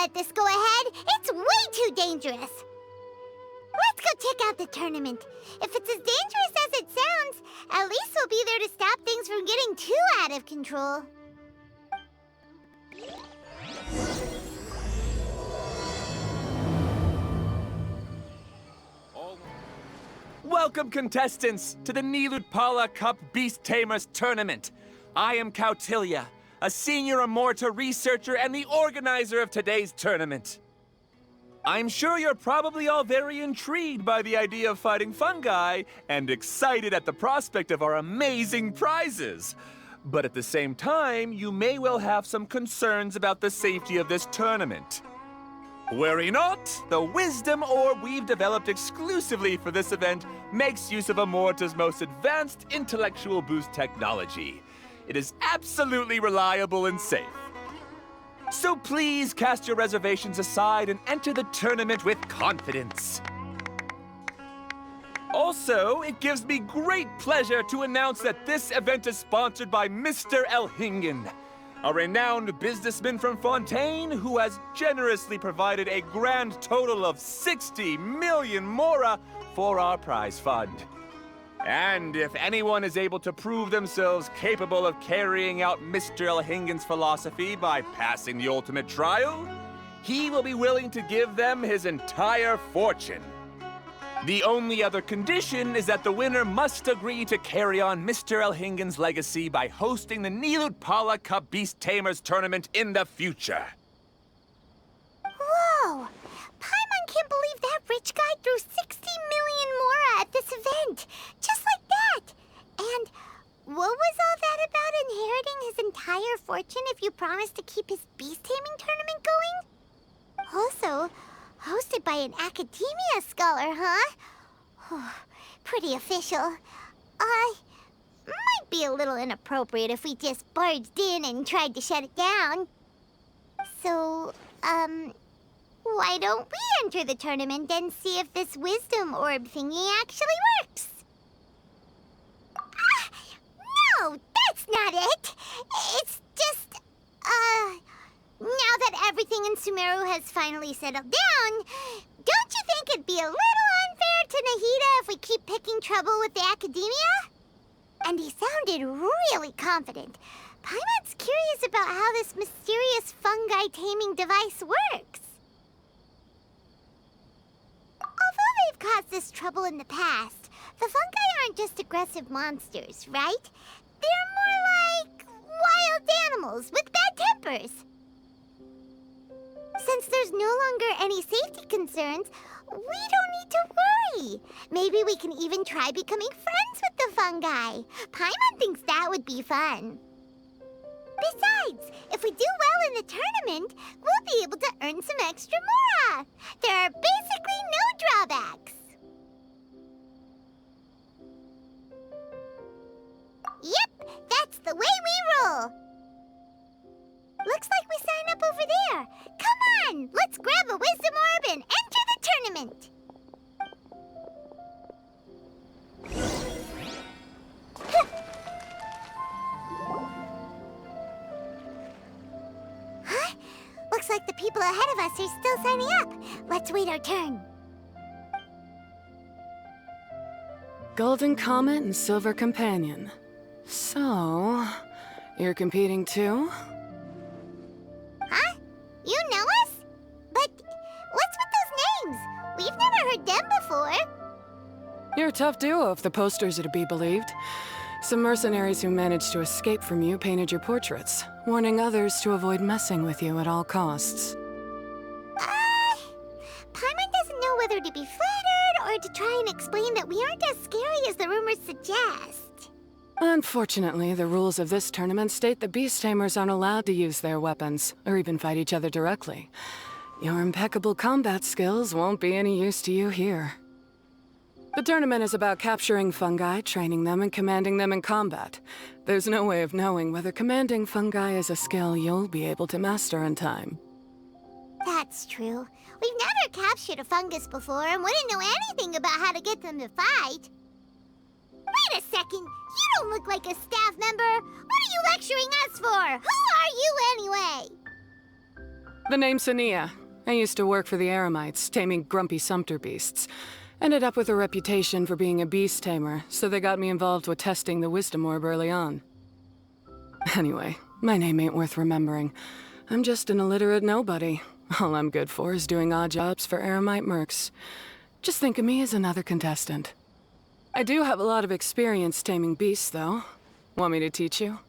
let this go ahead. It's way too dangerous. Let's go check out the tournament. If it's as dangerous as it sounds, at least we'll be there to stop things from getting too out of control. Welcome, contestants, to the Nilotpala Cup Beast Tamers Tournament. I am Kautilya, a senior Amorta researcher and the organizer of today's tournament. I'm sure you're probably all very intrigued by the idea of fighting fungi and excited at the prospect of our amazing prizes. But at the same time, you may well have some concerns about the safety of this tournament. Worry not, the Wisdom Orb we've developed exclusively for this event makes use of Amorta's most advanced intellectual boost technology. It is absolutely reliable and safe. So please cast your reservations aside and enter the tournament with confidence. Also, it gives me great pleasure to announce that this event is sponsored by Mr. Elhingen, a renowned businessman from Fontaine who has generously provided a grand total of 60 million mora for our prize fund. And if anyone is able to prove themselves capable of carrying out Mr. Elhingen's philosophy by passing the ultimate trial, he will be willing to give them his entire fortune. The only other condition is that the winner must agree to carry on Mr. Elhingen's legacy by hosting the Nilotpala Cup Beast Tamers tournament in the future. Whoa! Paimon can't believe that rich guy threw 60 million mora at this event. Just like that. And what was all that about inheriting his entire fortune if you promised to keep his beast taming tournament going? Also, hosted by an academia scholar, huh? Pretty official. Might be a little inappropriate if we just barged in and tried to shut it down. So, why don't we enter the tournament and see if this wisdom orb thingy actually works? No, that's not it! It's just, now that everything in Sumeru has finally settled down, don't you think it'd be a little unfair to Nahida if we keep picking trouble with the academia? And he sounded really confident. Paimon's curious about how this mysterious fungi taming device works. Although they've caused us trouble in the past, the fungi aren't just aggressive monsters, right? They're more like wild animals with bad tempers. Since there's no longer any safety concerns, we don't need to worry. Maybe we can even try becoming friends with the fungi. Paimon thinks that would be fun. Besides, if we do well in the tournament, we'll be able to earn some extra mora. There are basically no drawbacks. Yep, that's the way we roll. Looks like we sign up over there. Come on, let's grab a wisdom orb and enter the tournament. Huh? Looks like the people ahead of us are still signing up. Let's wait our turn. Golden Comet and Silver Companion. So, you're competing too? Huh? You know us? But what's with those names? We've never heard them before. You're a tough duo if the posters are to be believed. Some mercenaries who managed to escape from you painted your portraits, warning others to avoid messing with you at all costs. Paimon doesn't know whether to be flattered or to try and explain that we aren't as scary as the rumors suggest. Unfortunately, the rules of this tournament state that beast tamers aren't allowed to use their weapons, or even fight each other directly. Your impeccable combat skills won't be any use to you here. The tournament is about capturing fungi, training them, and commanding them in combat. There's no way of knowing whether commanding fungi is a skill you'll be able to master in time. That's true. We've never captured a fungus before and wouldn't know anything about how to get them to fight. Wait a second! You don't look like a staff member! What are you lecturing us for? Who are you anyway? The name's Haniyyah. I used to work for the Eremites, taming grumpy sumpter beasts. Ended up with a reputation for being a beast tamer, so they got me involved with testing the wisdom orb early on. Anyway, my name ain't worth remembering. I'm just an illiterate nobody. All I'm good for is doing odd jobs for Eremite mercs. Just think of me as another contestant. I do have a lot of experience taming beasts, though. Want me to teach you?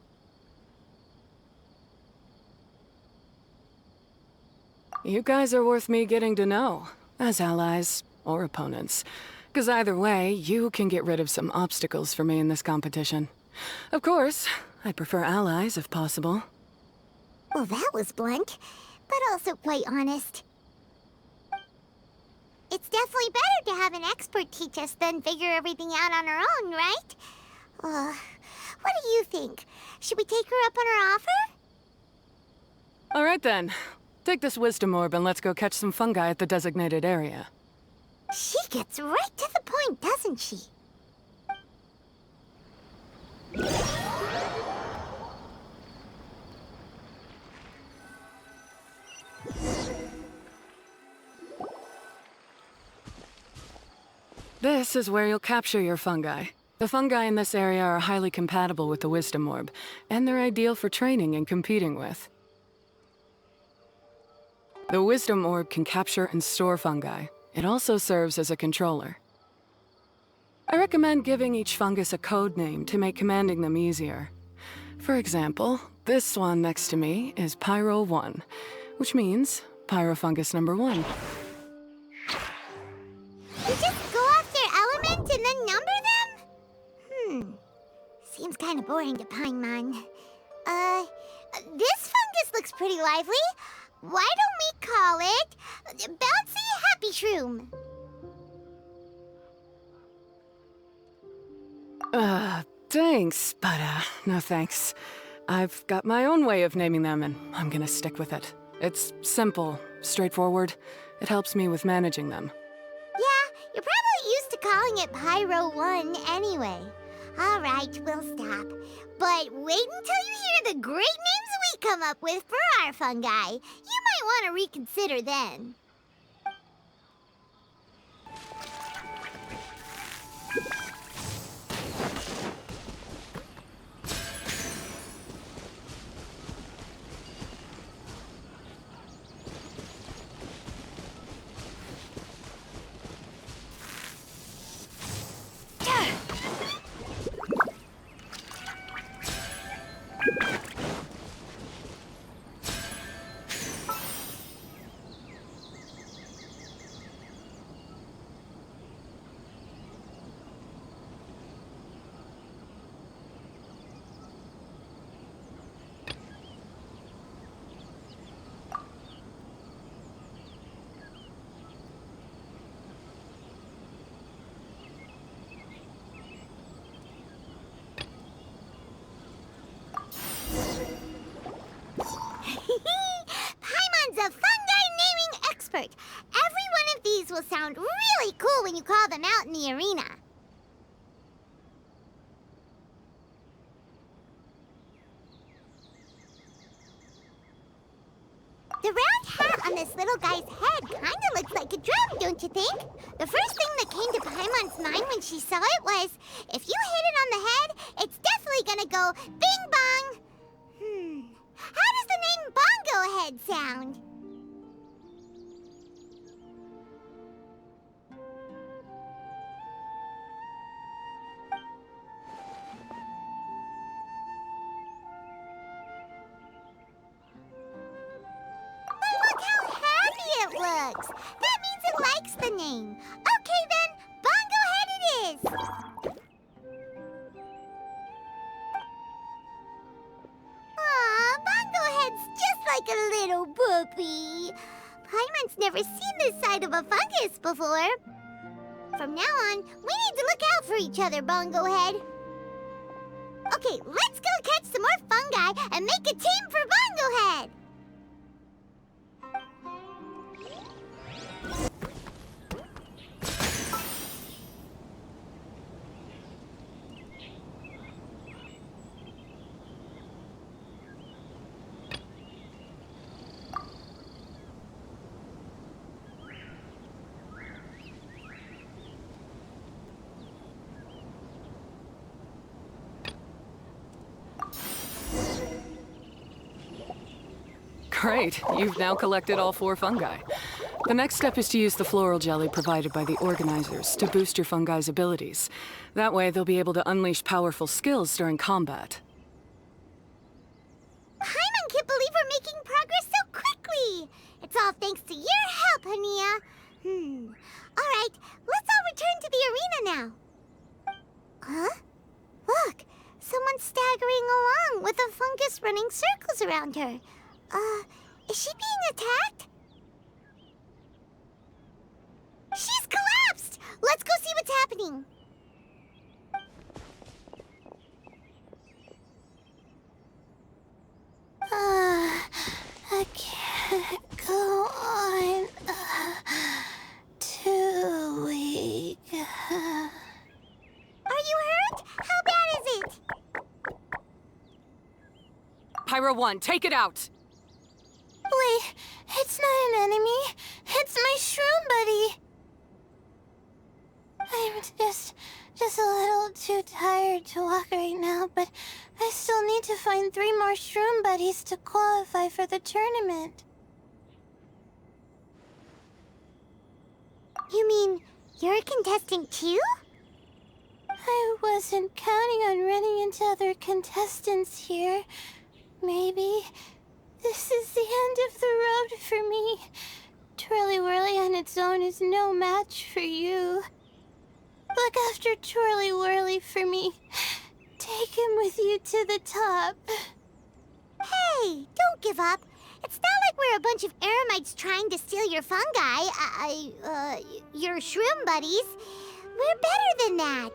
You guys are worth me getting to know, as allies or opponents. 'Cause either way, you can get rid of some obstacles for me in this competition. Of course, I'd prefer allies if possible. Well, that was blunt, but also quite honest. It's definitely better to have an expert teach us than figure everything out on our own, right? What do you think? Should we take her up on her offer? All right then. Take this wisdom orb and let's go catch some fungi at the designated area. She gets right to the point, doesn't she? This is where you'll capture your fungi. The fungi in this area are highly compatible with the wisdom orb, and they're ideal for training and competing with. The wisdom orb can capture and store fungi. It also serves as a controller. I recommend giving each fungus a code name to make commanding them easier. For example, this one next to me is Pyro-1, which means Pyrofungus number 1. You just go off their element and then number them? Seems kind of boring to Paimon. This fungus looks pretty lively. Why don't we call it Bouncy Happy Shroom? Thanks, but no thanks. I've got my own way of naming them, and I'm gonna stick with it. It's simple, straightforward. It helps me with managing them. Yeah, you're probably used to calling it Pyro-1 anyway. All right, we'll stop. But wait until you hear the great names we come up with for our fungi. You might want to reconsider then. Paimon's a fungi naming expert. Every one of these will sound really cool when you call them out in the arena. The round hat on this little guy's head kinda looks like a drum, don't you think? The first thing that came to Paimon's mind when she saw it was, if you hit it on the head, it's definitely gonna go bing bong. How does the name BongoHead sound? Look how happy it looks! That means it likes the name. Okay then, BongoHead it is! Aw, BongoHead's just like a little puppy. Paimon's never seen this side of a fungus before. From now on, we need to look out for each other, BongoHead. Okay, let's go catch some more fungi and make a team for BongoHead! Great, you've now collected all 4 fungi. The next step is to use the floral jelly provided by the organizers to boost your fungi's abilities. That way, they'll be able to unleash powerful skills during combat. Paimon can't believe we're making progress so quickly! It's all thanks to your help, Haniyyah. Alright, let's all return to the arena now. Huh? Look, someone's staggering along with a fungus running circles around her. Is she being attacked? She's collapsed! Let's go see what's happening. I can't go on too weak. Are you hurt? How bad is it? Pyro-1, take it out! Wait, it's not an enemy. It's my shroom buddy. I'm just a little too tired to walk right now, but I still need to find 3 more shroom buddies to qualify for the tournament. You mean you're a contestant too? I wasn't counting on running into other contestants here. Maybe this is the end of the road for me. Twirly Whirly on its own is no match for you. Look after Twirly Whirly for me. Take him with you to the top. Hey, don't give up. It's not like we're a bunch of eremites trying to steal your fungi. Your shroom buddies. We're better than that.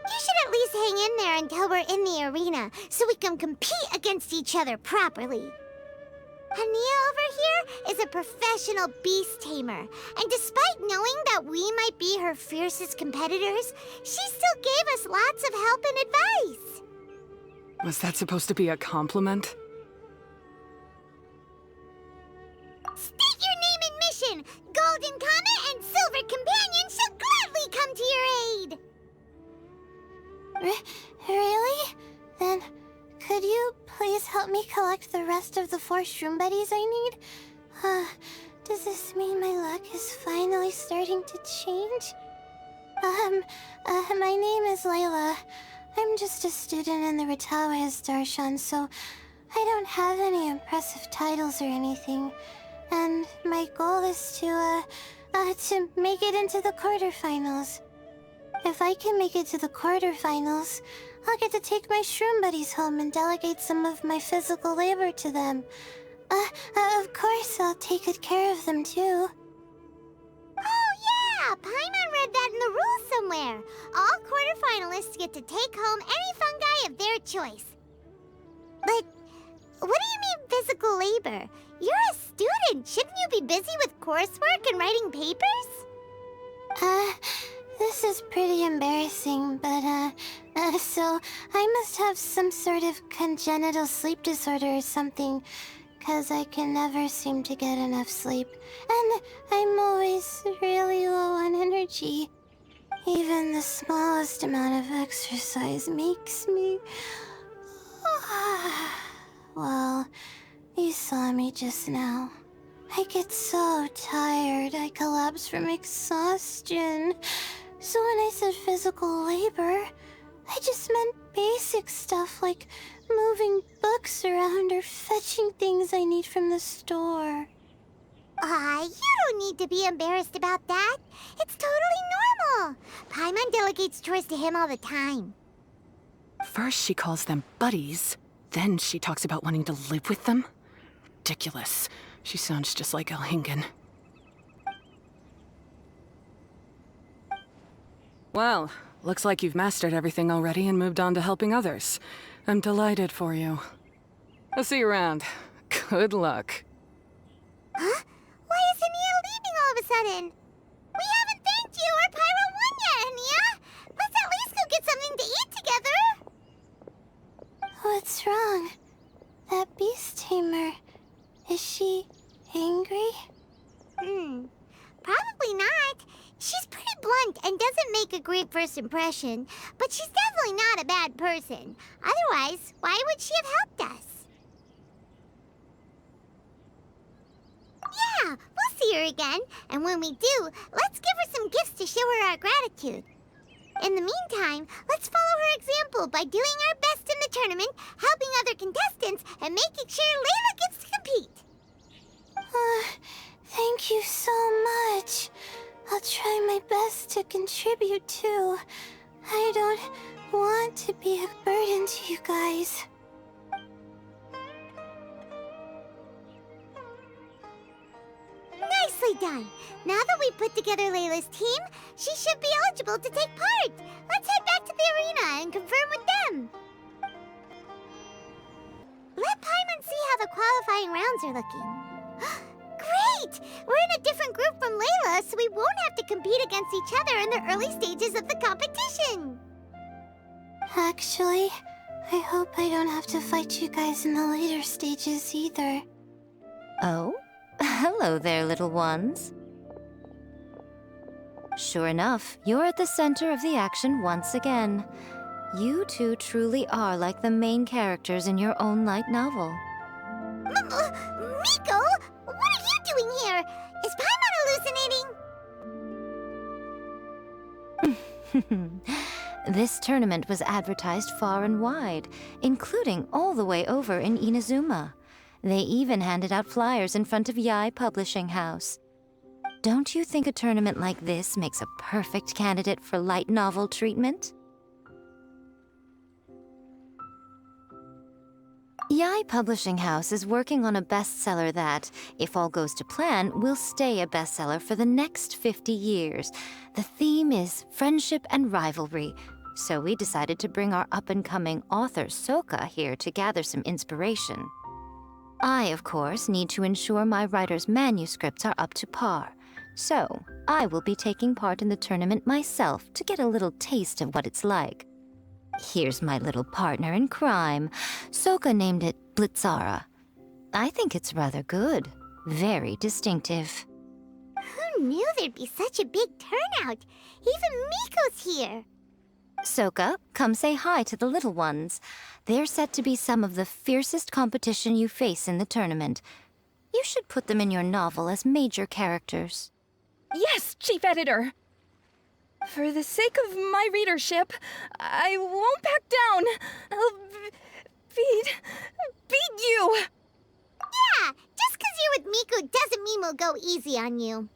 You should at least hang in there until we're in the arena, so we can compete against each other properly. Haniyyah over here is a professional beast tamer, and despite knowing that we might be her fiercest competitors, she still gave us lots of help and advice. Was that supposed to be a compliment? State your name and mission! Golden Comet and Silver Companion shall gladly come to your aid! Really? Then, could you please help me collect the rest of the 4 shroom buddies I need? Does this mean my luck is finally starting to change? My name is Layla. I'm just a student in the Ratawa's Darshan, so I don't have any impressive titles or anything. And my goal is to make it into the quarterfinals. If I can make it to the quarterfinals, I'll get to take my shroom buddies home and delegate some of my physical labor to them. Of course, I'll take good care of them, too. Oh, yeah! Paimon read that in the rules somewhere. All quarterfinalists get to take home any fungi of their choice. But what do you mean physical labor? You're a student. Shouldn't you be busy with coursework and writing papers? This is pretty embarrassing, but, so I must have some sort of congenital sleep disorder or something, 'cause I can never seem to get enough sleep, and I'm always really low on energy. Even the smallest amount of exercise makes me... Well, you saw me just now. I get so tired, I collapse from exhaustion. So when I said physical labor, I just meant basic stuff like moving books around or fetching things I need from the store. You don't need to be embarrassed about that. It's totally normal. Paimon delegates chores to him all the time. First she calls them buddies, then she talks about wanting to live with them? Ridiculous. She sounds just like Elhingen. Well, looks like you've mastered everything already and moved on to helping others. I'm delighted for you. I'll see you around. Good luck. Huh? Why is Haniyyah leaving all of a sudden? We haven't thanked you or Pyro-1 yet, Haniyyah! Let's at least go get something to eat together! What's wrong? That beast tamer... Is she angry? Probably not. She's pretty blunt and doesn't make a great first impression, but she's definitely not a bad person. Otherwise, why would she have helped us? Yeah, we'll see her again. And when we do, let's give her some gifts to show her our gratitude. In the meantime, let's follow her example by doing our best in the tournament, helping other contestants, and making sure Layla gets to compete. Thank you so much. I'll try my best to contribute too. I don't want to be a burden to you guys. Nicely done. Now that we put together Layla's team, she should be eligible to take part. Let's head back to the arena and confirm with them. Let Paimon see how the qualifying rounds are looking. Great! We're in a different group from Layla, so we won't have to compete against each other in the early stages of the competition. Actually, I hope I don't have to fight you guys in the later stages either. Oh? Hello there, little ones. Sure enough, you're at the center of the action once again. You two truly are like the main characters in your own light novel. Miko, what are you doing here? Is Paimon hallucinating? This tournament was advertised far and wide, including all the way over in Inazuma. They even handed out flyers in front of Yae Publishing House. Don't you think a tournament like this makes a perfect candidate for light novel treatment? Yae Publishing House is working on a bestseller that, if all goes to plan, will stay a bestseller for the next 50 years. The theme is friendship and rivalry, so we decided to bring our up-and-coming author Soka here to gather some inspiration. I, of course, need to ensure my writer's manuscripts are up to par, so I will be taking part in the tournament myself to get a little taste of what it's like. Here's my little partner in crime. Soka named it Blitzara. I think it's rather good. Very distinctive. Who knew there'd be such a big turnout? Even Miko's here. Soka, come say hi to the little ones. They're set to be some of the fiercest competition you face in the tournament. You should put them in your novel as major characters. Yes, Chief Editor! For the sake of my readership, I won't back down. I'll beat you! Yeah, just 'cause you're with Miko doesn't mean we'll go easy on you.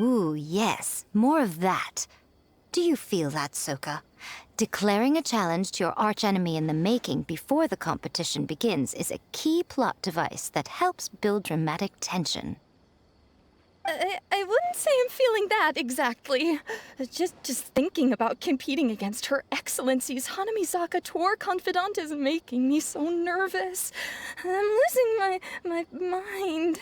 Ooh, yes, more of that. Do you feel that, Soka? Declaring a challenge to your archenemy in the making before the competition begins is a key plot device that helps build dramatic tension. I wouldn't say I'm feeling that exactly. Just thinking about competing against Her Excellency's Hanamizaka tour confidant is making me so nervous. I'm losing my mind.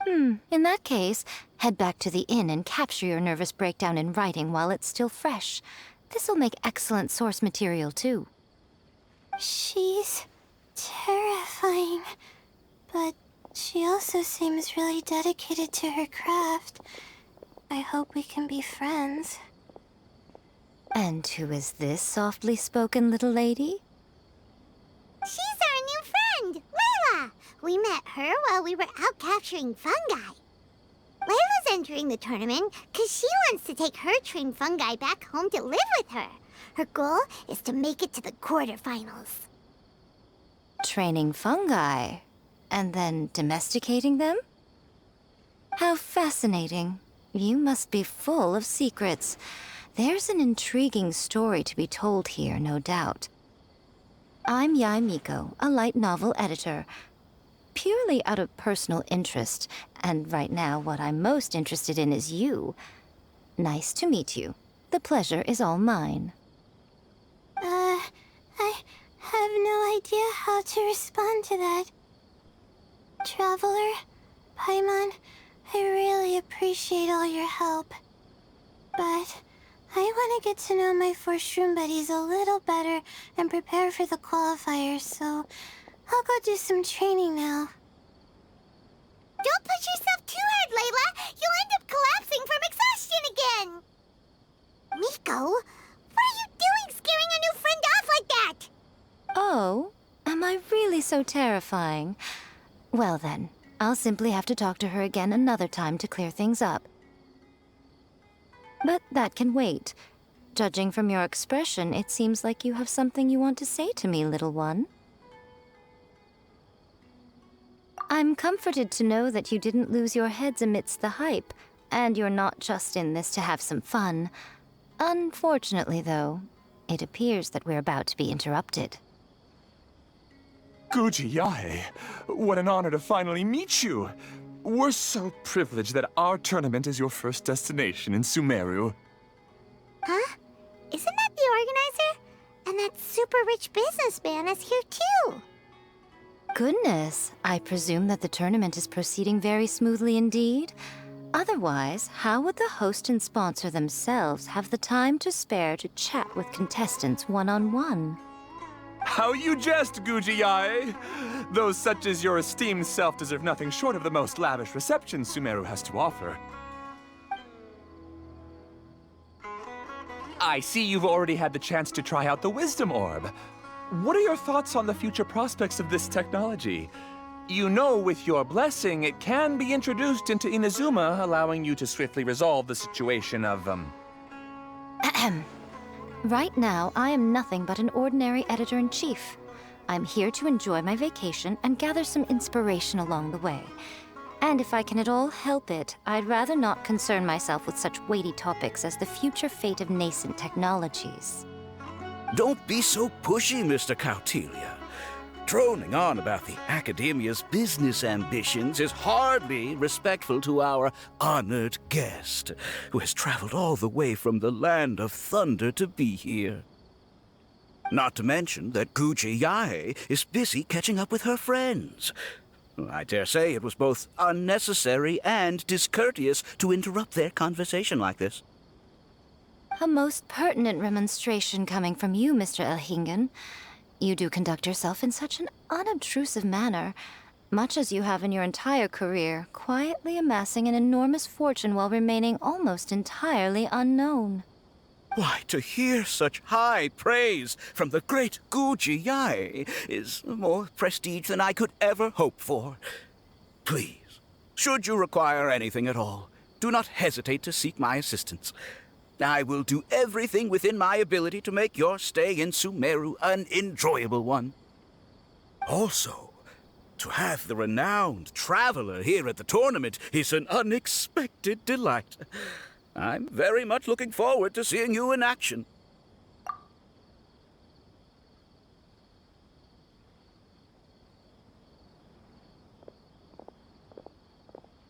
In that case, head back to the inn and capture your nervous breakdown in writing while it's still fresh. This'll make excellent source material, too. She's terrifying, but she also seems really dedicated to her craft. I hope we can be friends. And who is this softly spoken little lady? She's our new friend, Layla. We met her while we were out capturing fungi. Layla's entering the tournament because she wants to take her trained fungi back home to live with her. Her goal is to make it to the quarterfinals. Training fungi, and then domesticating them? How fascinating. You must be full of secrets. There's an intriguing story to be told here, no doubt. I'm Yae Miko, a light novel editor. Purely out of personal interest, and right now what I'm most interested in is you. Nice to meet you. The pleasure is all mine. I have no idea how to respond to that. Traveler, Paimon, I really appreciate all your help. But I want to get to know my 4 shroom buddies a little better and prepare for the qualifiers, so I'll go do some training now. Don't push yourself too hard, Layla. You'll end up collapsing from exhaustion again. Miko, what are you doing scaring a new friend off like that? Oh, am I really so terrifying? Well then, I'll simply have to talk to her again another time to clear things up. But that can wait. Judging from your expression, it seems like you have something you want to say to me, little one. I'm comforted to know that you didn't lose your heads amidst the hype, and you're not just in this to have some fun. Unfortunately, though, it appears that we're about to be interrupted. Guji Yae, what an honor to finally meet you. We're so privileged that our tournament is your first destination in Sumeru. Huh? Isn't that the organizer? And that super rich businessman is here too. Goodness, I presume that the tournament is proceeding very smoothly indeed. Otherwise, how would the host and sponsor themselves have the time to spare to chat with contestants one-on-one? How you jest, Guji Yae! Those such as your esteemed self deserve nothing short of the most lavish reception Sumeru has to offer. I see you've already had the chance to try out the Wisdom Orb. What are your thoughts on the future prospects of this technology? You know, with your blessing, it can be introduced into Inazuma, allowing you to swiftly resolve the situation of, Right now, I am nothing but an ordinary editor-in-chief. I'm here to enjoy my vacation and gather some inspiration along the way. And if I can at all help it, I'd rather not concern myself with such weighty topics as the future fate of nascent technologies. Don't be so pushy, Mr. Kautelia. Droning on about the Academia's business ambitions is hardly respectful to our honored guest, who has traveled all the way from the land of thunder to be here. Not to mention that Guji Yae is busy catching up with her friends. I dare say it was both unnecessary and discourteous to interrupt their conversation like this. A most pertinent remonstration coming from you, Mr. Elhingen. You do conduct yourself in such an unobtrusive manner, much as you have in your entire career, quietly amassing an enormous fortune while remaining almost entirely unknown. Why, to hear such high praise from the great Guji Yae is more prestige than I could ever hope for. Please, should you require anything at all, do not hesitate to seek my assistance. I will do everything within my ability to make your stay in Sumeru an enjoyable one. Also, to have the renowned traveler here at the tournament is an unexpected delight. I'm very much looking forward to seeing you in action.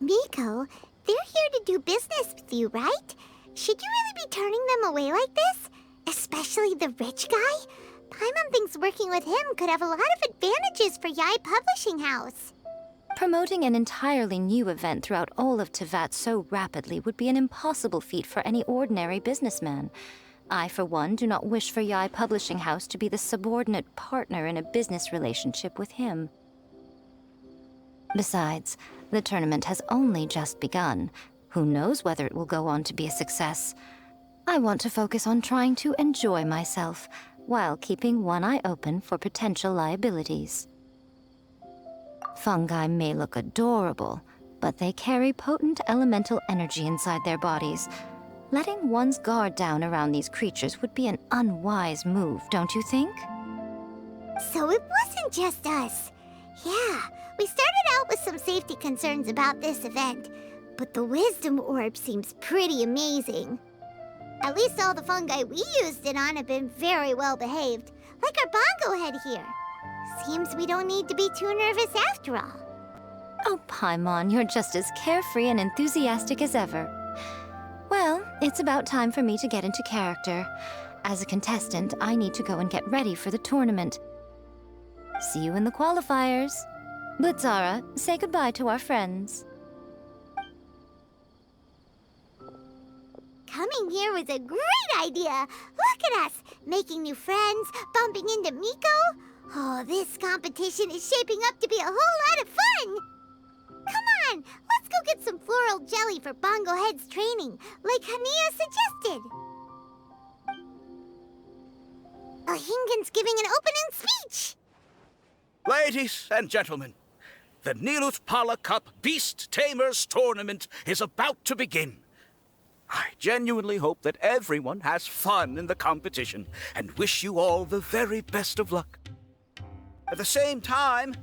Miko, they're here to do business with you, right? Should you really be turning them away like this? Especially the rich guy? Paimon thinks working with him could have a lot of advantages for Yae Publishing House. Promoting an entirely new event throughout all of Teyvat so rapidly would be an impossible feat for any ordinary businessman. I, for one, do not wish for Yae Publishing House to be the subordinate partner in a business relationship with him. Besides, the tournament has only just begun. Who knows whether it will go on to be a success? I want to focus on trying to enjoy myself, while keeping one eye open for potential liabilities. Fungi may look adorable, but they carry potent elemental energy inside their bodies. Letting one's guard down around these creatures would be an unwise move, don't you think? So it wasn't just us. Yeah, we started out with some safety concerns about this event, but the Wisdom Orb seems pretty amazing. At least all the fungi we used it on have been very well behaved, like our BongoHead here. Seems we don't need to be too nervous after all. Oh, Paimon, you're just as carefree and enthusiastic as ever. Well, it's about time for me to get into character. As a contestant, I need to go and get ready for the tournament. See you in the qualifiers. Blitzara, say goodbye to our friends. Coming here was a great idea. Look at us, making new friends, bumping into Miko. Oh, this competition is shaping up to be a whole lot of fun. Come on, let's go get some floral jelly for BongoHead's training, like Haniyyah suggested. Elhingen's giving an opening speech. Ladies and gentlemen, The Nilotpala Cup Beast Tamers Tournament is about to begin. I genuinely hope that everyone has fun in the competition and wish you all the very best of luck. At the same time,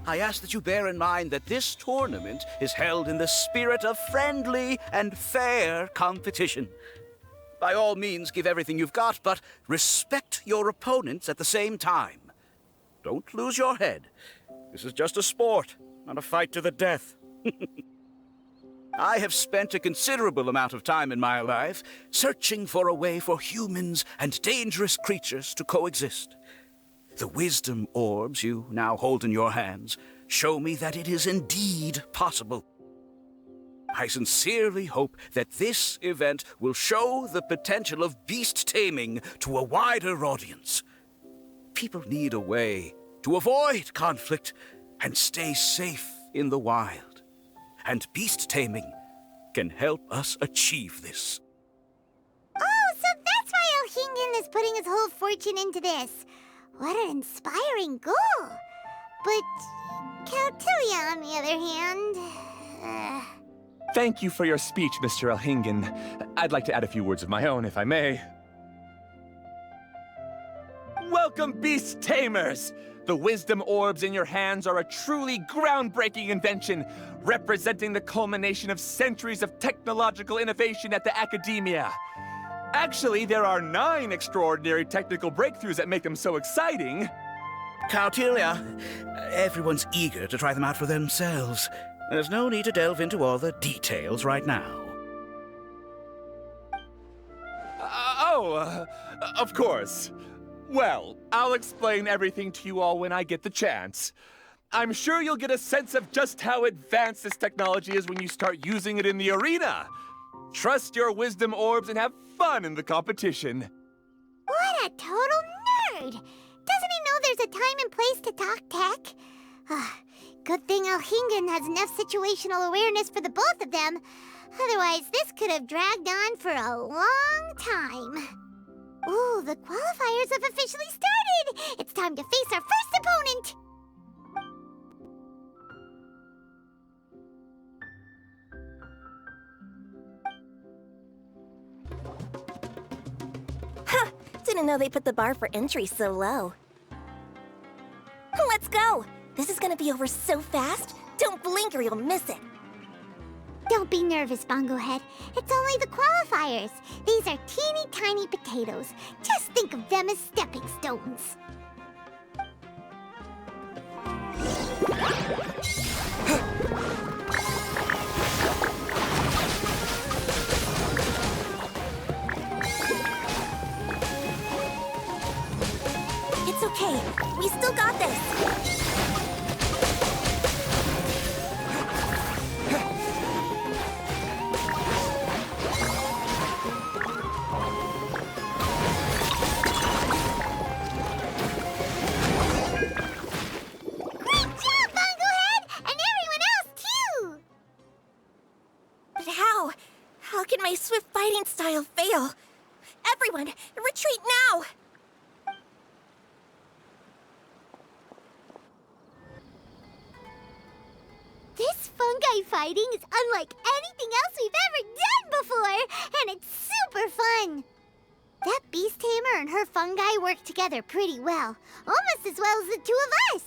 I ask that you bear in mind that this tournament is held in the spirit of friendly and fair competition. By all means, give everything you've got, but respect your opponents at the same time. Don't lose your head. This is just a sport, not a fight to the death. I have spent a considerable amount of time in my life searching for a way for humans and dangerous creatures to coexist. The wisdom orbs you now hold in your hands show me that it is indeed possible. I sincerely hope that this event will show the potential of beast taming to a wider audience. People need a way to avoid conflict and stay safe in the wild. And beast taming can help us achieve this. Oh, so that's why Elhingen is putting his whole fortune into this. What an inspiring goal. But Kautilya, on the other hand... Thank you for your speech, Mr. Elhingen. I'd like to add a few words of my own, if I may. Welcome, Beast Tamers! The wisdom orbs in your hands are a truly groundbreaking invention, representing the culmination of centuries of technological innovation at the academia. Actually, there are 9 extraordinary technical breakthroughs that make them so exciting. Kautilya, everyone's eager to try them out for themselves. There's no need to delve into all the details right now. Of course. Well, I'll explain everything to you all when I get the chance. I'm sure you'll get a sense of just how advanced this technology is when you start using it in the arena. Trust your wisdom orbs and have fun in the competition. What a total nerd! Doesn't he know there's a time and place to talk tech? Good thing Elhingen has enough situational awareness for the both of them. Otherwise, this could have dragged on for a long time. Ooh, the qualifiers have officially started! It's time to face our first opponent! Huh! Didn't know they put the bar for entry so low. Let's go! This is gonna be over so fast. Don't blink or you'll miss it. Don't be nervous, BongoHead. It's only the qualifiers. These are teeny tiny potatoes. Just think of them as stepping stones. It's okay. We still got this. My swift fighting style fail. Everyone, retreat now! This fungi fighting is unlike anything else we've ever done before, and it's super fun. That beast tamer and her fungi work together pretty well, almost as well as the two of us.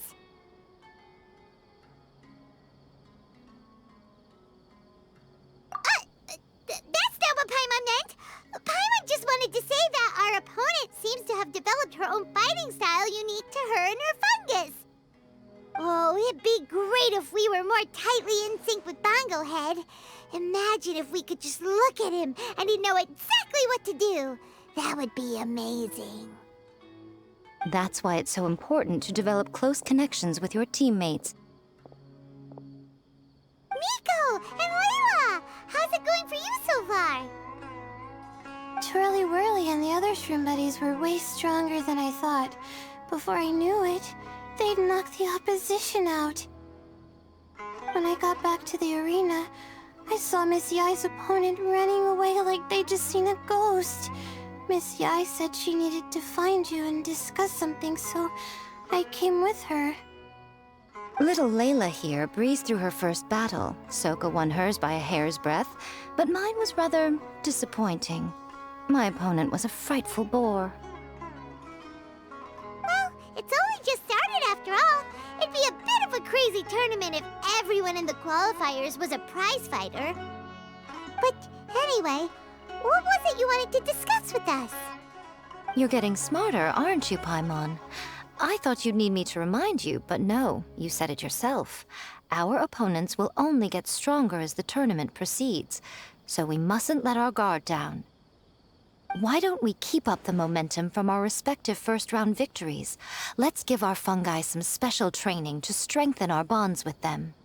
That's not what Paimon meant. Paimon just wanted to say that our opponent seems to have developed her own fighting style unique to her and her fungus. Oh, it'd be great if we were more tightly in sync with BongoHead. Imagine if we could just look at him and he'd know exactly what to do. That would be amazing. That's why it's so important to develop close connections with your teammates. Miko and Layla! How's it going for you so far? Twirly Whirly and the other shroom buddies were way stronger than I thought. Before I knew it, they'd knocked the opposition out. When I got back to the arena, I saw Miss Yai's opponent running away like they'd just seen a ghost. Miss Yai said she needed to find you and discuss something, so I came with her. Little Layla here breezed through her first battle. Soka won hers by a hair's breadth, but mine was rather disappointing. My opponent was a frightful bore. Well, it's only just started after all. It'd be a bit of a crazy tournament if everyone in the qualifiers was a prize fighter. But anyway, what was it you wanted to discuss with us? You're getting smarter, aren't you, Paimon? I thought you'd need me to remind you, but no, you said it yourself. Our opponents will only get stronger as the tournament proceeds, so we mustn't let our guard down. Why don't we keep up the momentum from our respective first-round victories? Let's give our fungi some special training to strengthen our bonds with them.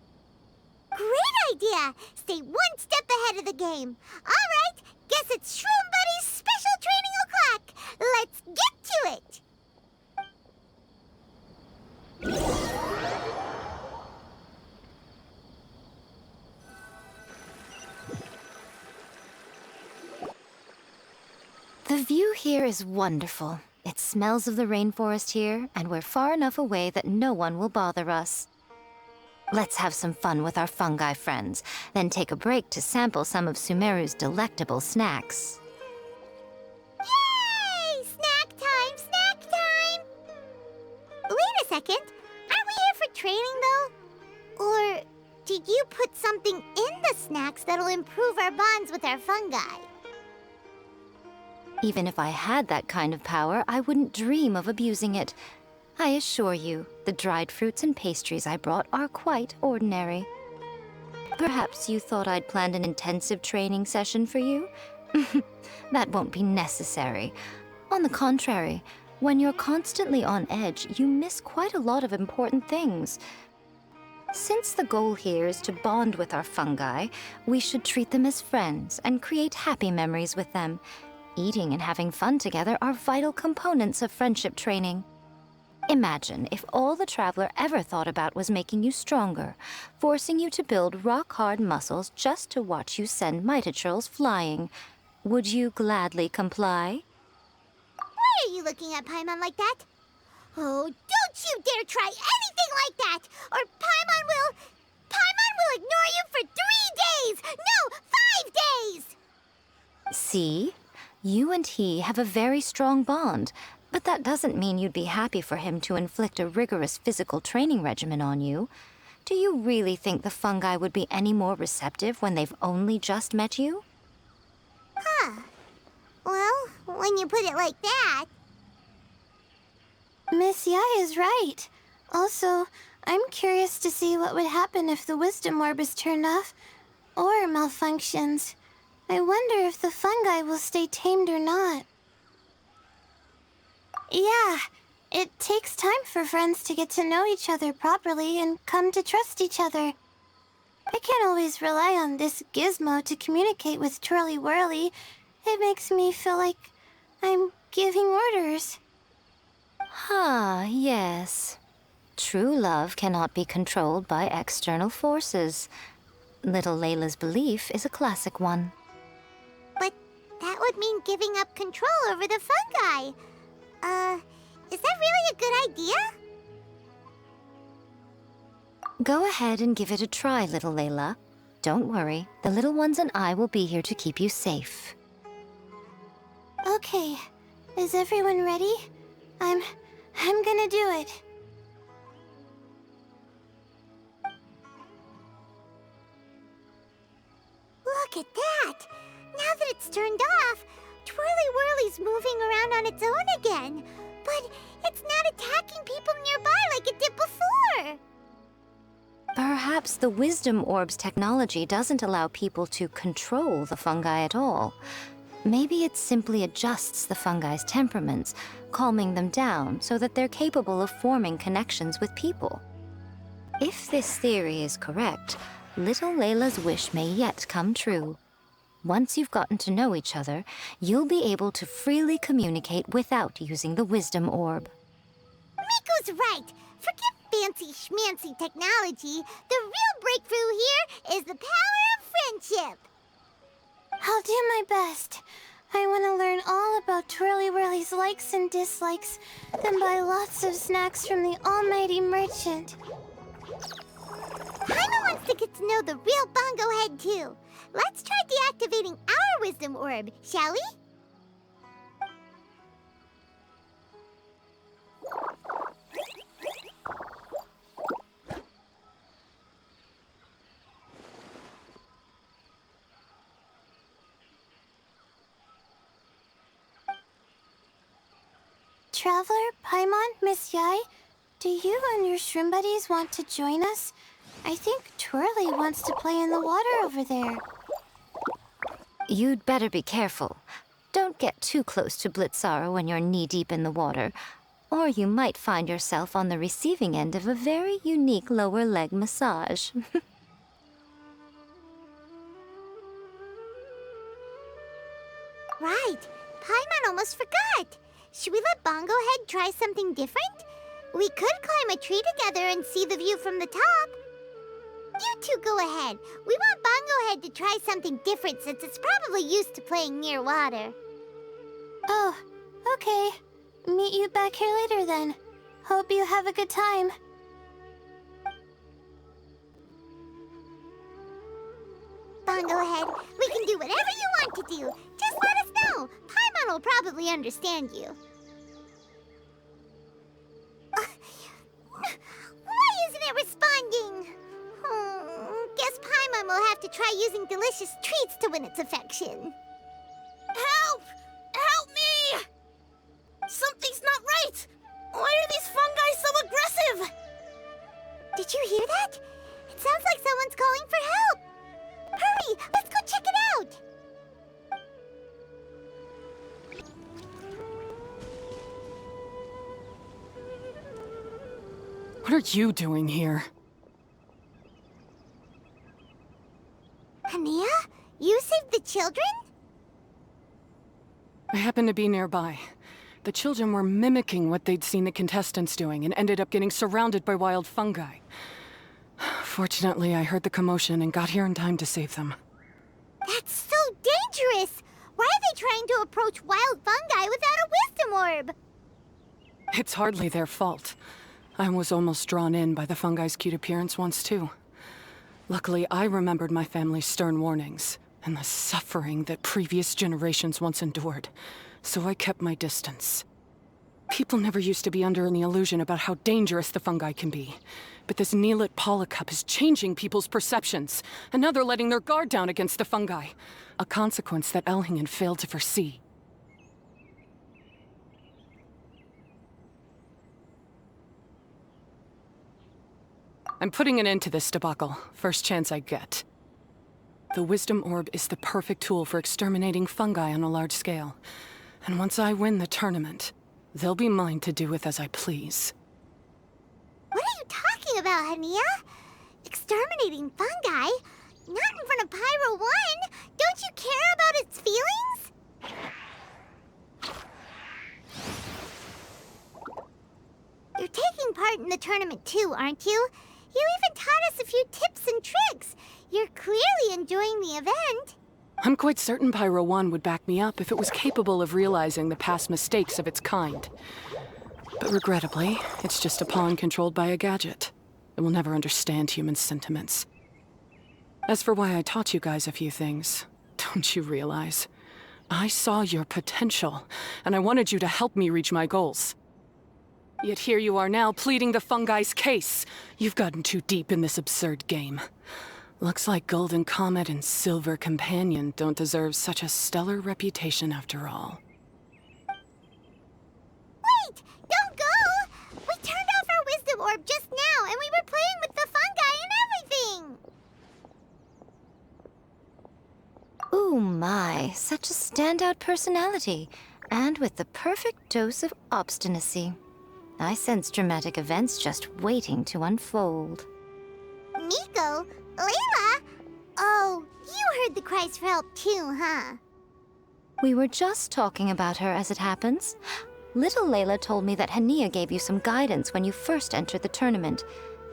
Great idea! Stay one step ahead of the game. All right, guess it's Shroom Buddy's special training o'clock. Let's get to it! The view here is wonderful. It smells of the rainforest here, and we're far enough away that no one will bother us. Let's have some fun with our fungi friends, then take a break to sample some of Sumeru's delectable snacks. Yay! Snack time! Snack time! Wait a second. Aren't we here for training, though? Or did you put something in the snacks that'll improve our bonds with our fungi? Even if I had that kind of power, I wouldn't dream of abusing it. I assure you, the dried fruits and pastries I brought are quite ordinary. Perhaps you thought I'd planned an intensive training session for you? That won't be necessary. On the contrary, when you're constantly on edge, you miss quite a lot of important things. Since the goal here is to bond with our fungi, we should treat them as friends and create happy memories with them. Eating and having fun together are vital components of friendship training. Imagine if all the Traveler ever thought about was making you stronger, forcing you to build rock-hard muscles just to watch you send Mitatrolls flying. Would you gladly comply? Why are you looking at Paimon like that? Oh, don't you dare try anything like that! Or Paimon will ignore you for 3 days! No, 5 days! See? You and he have a very strong bond, but that doesn't mean you'd be happy for him to inflict a rigorous physical training regimen on you. Do you really think the fungi would be any more receptive when they've only just met you? Huh. Well, when you put it like that... Miss Yai is right. Also, I'm curious to see what would happen if the wisdom orb is turned off or malfunctions. I wonder if the fungi will stay tamed or not. Yeah, it takes time for friends to get to know each other properly and come to trust each other. I can't always rely on this gizmo to communicate with Twirly Whirly. It makes me feel like I'm giving orders. Yes. True love cannot be controlled by external forces. Little Layla's belief is a classic one. But that would mean giving up control over the fungi. Is that really a good idea? Go ahead and give it a try, little Layla. Don't worry, the little ones and I will be here to keep you safe. Okay, is everyone ready? I'm gonna do it. Look at that! Now that it's turned off, Twirly Whirly's moving around on its own again. But it's not attacking people nearby like it did before. Perhaps the Wisdom Orb's technology doesn't allow people to control the fungi at all. Maybe it simply adjusts the fungi's temperaments, calming them down so that they're capable of forming connections with people. If this theory is correct, little Layla's wish may yet come true. Once you've gotten to know each other, you'll be able to freely communicate without using the Wisdom Orb. Miko's right. Forget fancy schmancy technology. The real breakthrough here is the power of friendship. I'll do my best. I want to learn all about Twirly Whirly's likes and dislikes, then buy lots of snacks from the almighty merchant. Paimon wants to get to know the real BongoHead too. Let's try deactivating our wisdom orb, shall we? Traveler, Paimon, Miss Yai, do you and your shrimp buddies want to join us? I think Twirly wants to play in the water over there. You'd better be careful. Don't get too close to Blitzara when you're knee-deep in the water, or you might find yourself on the receiving end of a very unique lower leg massage. Right. Paimon almost forgot. Should we let BongoHead try something different? We could climb a tree together and see the view from the top. You two go ahead. We want BongoHead to try something different since it's probably used to playing near water. Oh, okay. Meet you back here later then. Hope you have a good time. BongoHead, we can do whatever you want to do. Just let us know. Paimon will probably understand you. Why isn't it responding? Guess Paimon will have to try using delicious treats to win its affection. Help! Help me! Something's not right! Why are these fungi so aggressive? Did you hear that? It sounds like someone's calling for help. Hurry, let's go check it out. What are you doing here? Haniyyah, you saved the children? I happened to be nearby. The children were mimicking what they'd seen the contestants doing and ended up getting surrounded by wild fungi. Fortunately, I heard the commotion and got here in time to save them. That's so dangerous! Why are they trying to approach wild fungi without a wisdom orb? It's hardly their fault. I was almost drawn in by the fungi's cute appearance once, too. Luckily, I remembered my family's stern warnings and the suffering that previous generations once endured, so I kept my distance. People never used to be under any illusion about how dangerous the fungi can be. But this Nilotpala Cup is changing people's perceptions, and now they're letting their guard down against the fungi. A consequence that Elhingen failed to foresee. I'm putting an end to this debacle, first chance I get. The Wisdom Orb is the perfect tool for exterminating fungi on a large scale. And once I win the tournament, they'll be mine to do with as I please. What are you talking about, Haniyyah? Exterminating fungi? Not in front of Pyro-1! Don't you care about its feelings? You're taking part in the tournament too, aren't you? You even taught us a few tips and tricks. You're clearly enjoying the event. I'm quite certain Pyro-1 would back me up if it was capable of realizing the past mistakes of its kind. But regrettably, it's just a pawn controlled by a gadget. It will never understand human sentiments. As for why I taught you guys a few things, don't you realize? I saw your potential, and I wanted you to help me reach my goals. Yet here you are now, pleading the fungi's case. You've gotten too deep in this absurd game. Looks like Golden Comet and Silver Companion don't deserve such a stellar reputation after all. Wait! Don't go! We turned off our wisdom orb just now, and we were playing with the fungi and everything! Ooh my, such a standout personality, and with the perfect dose of obstinacy. I sense dramatic events just waiting to unfold. Nico? Layla? Oh, you heard the cries for help too, huh? We were just talking about her as it happens. Little Layla told me that Haniyyah gave you some guidance when you first entered the tournament,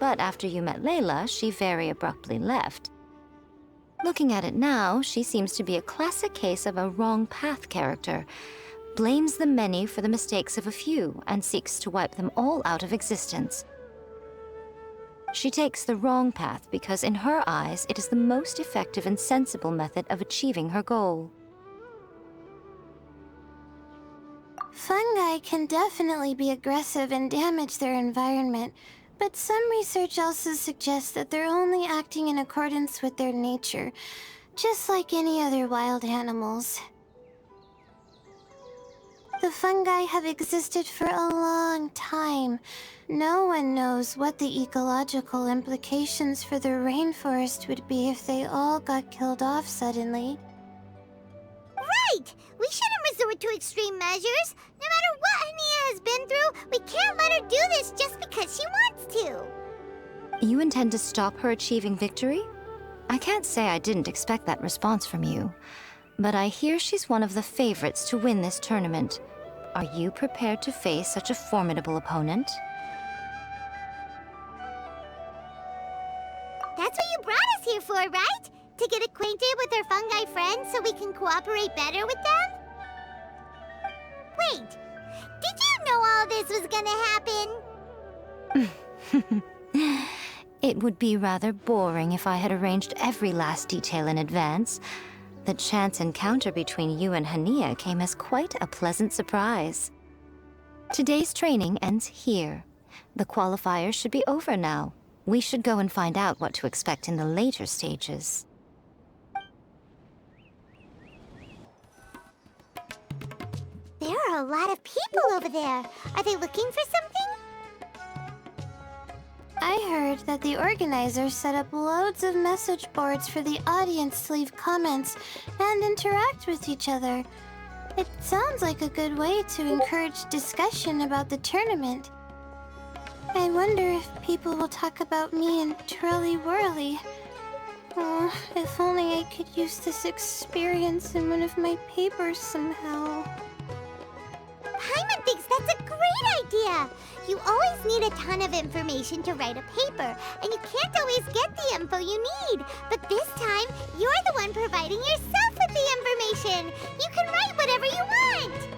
but after you met Layla, she very abruptly left. Looking at it now, she seems to be a classic case of a wrong path character. Blames the many for the mistakes of a few, and seeks to wipe them all out of existence. She takes the wrong path because in her eyes it is the most effective and sensible method of achieving her goal. Fungi can definitely be aggressive and damage their environment, but some research also suggests that they're only acting in accordance with their nature, just like any other wild animals. The fungi have existed for a long time. No one knows what the ecological implications for the rainforest would be if they all got killed off suddenly. Right! We shouldn't resort to extreme measures. No matter what Haniyyah has been through, we can't let her do this just because she wants to. You intend to stop her achieving victory? I can't say I didn't expect that response from you, but I hear she's one of the favorites to win this tournament. Are you prepared to face such a formidable opponent? That's what you brought us here for, right? To get acquainted with our fungi friends so we can cooperate better with them? Wait, did you know all this was gonna happen? It would be rather boring if I had arranged every last detail in advance. The chance encounter between you and Haniyyah came as quite a pleasant surprise. Today's training ends here. The qualifiers should be over now. We should go and find out what to expect in the later stages. There are a lot of people over there. Are they looking for something? I heard that the organizers set up loads of message boards for the audience to leave comments and interact with each other. It sounds like a good way to encourage discussion about the tournament. I wonder if people will talk about me and Twirly Whirly. Oh, if only I could use this experience in one of my papers somehow. Paimon thinks that's a great idea. You always need a ton of information to write a paper, and you can't always get the info you need. But this time, you're the one providing yourself with the information. You can write whatever you want.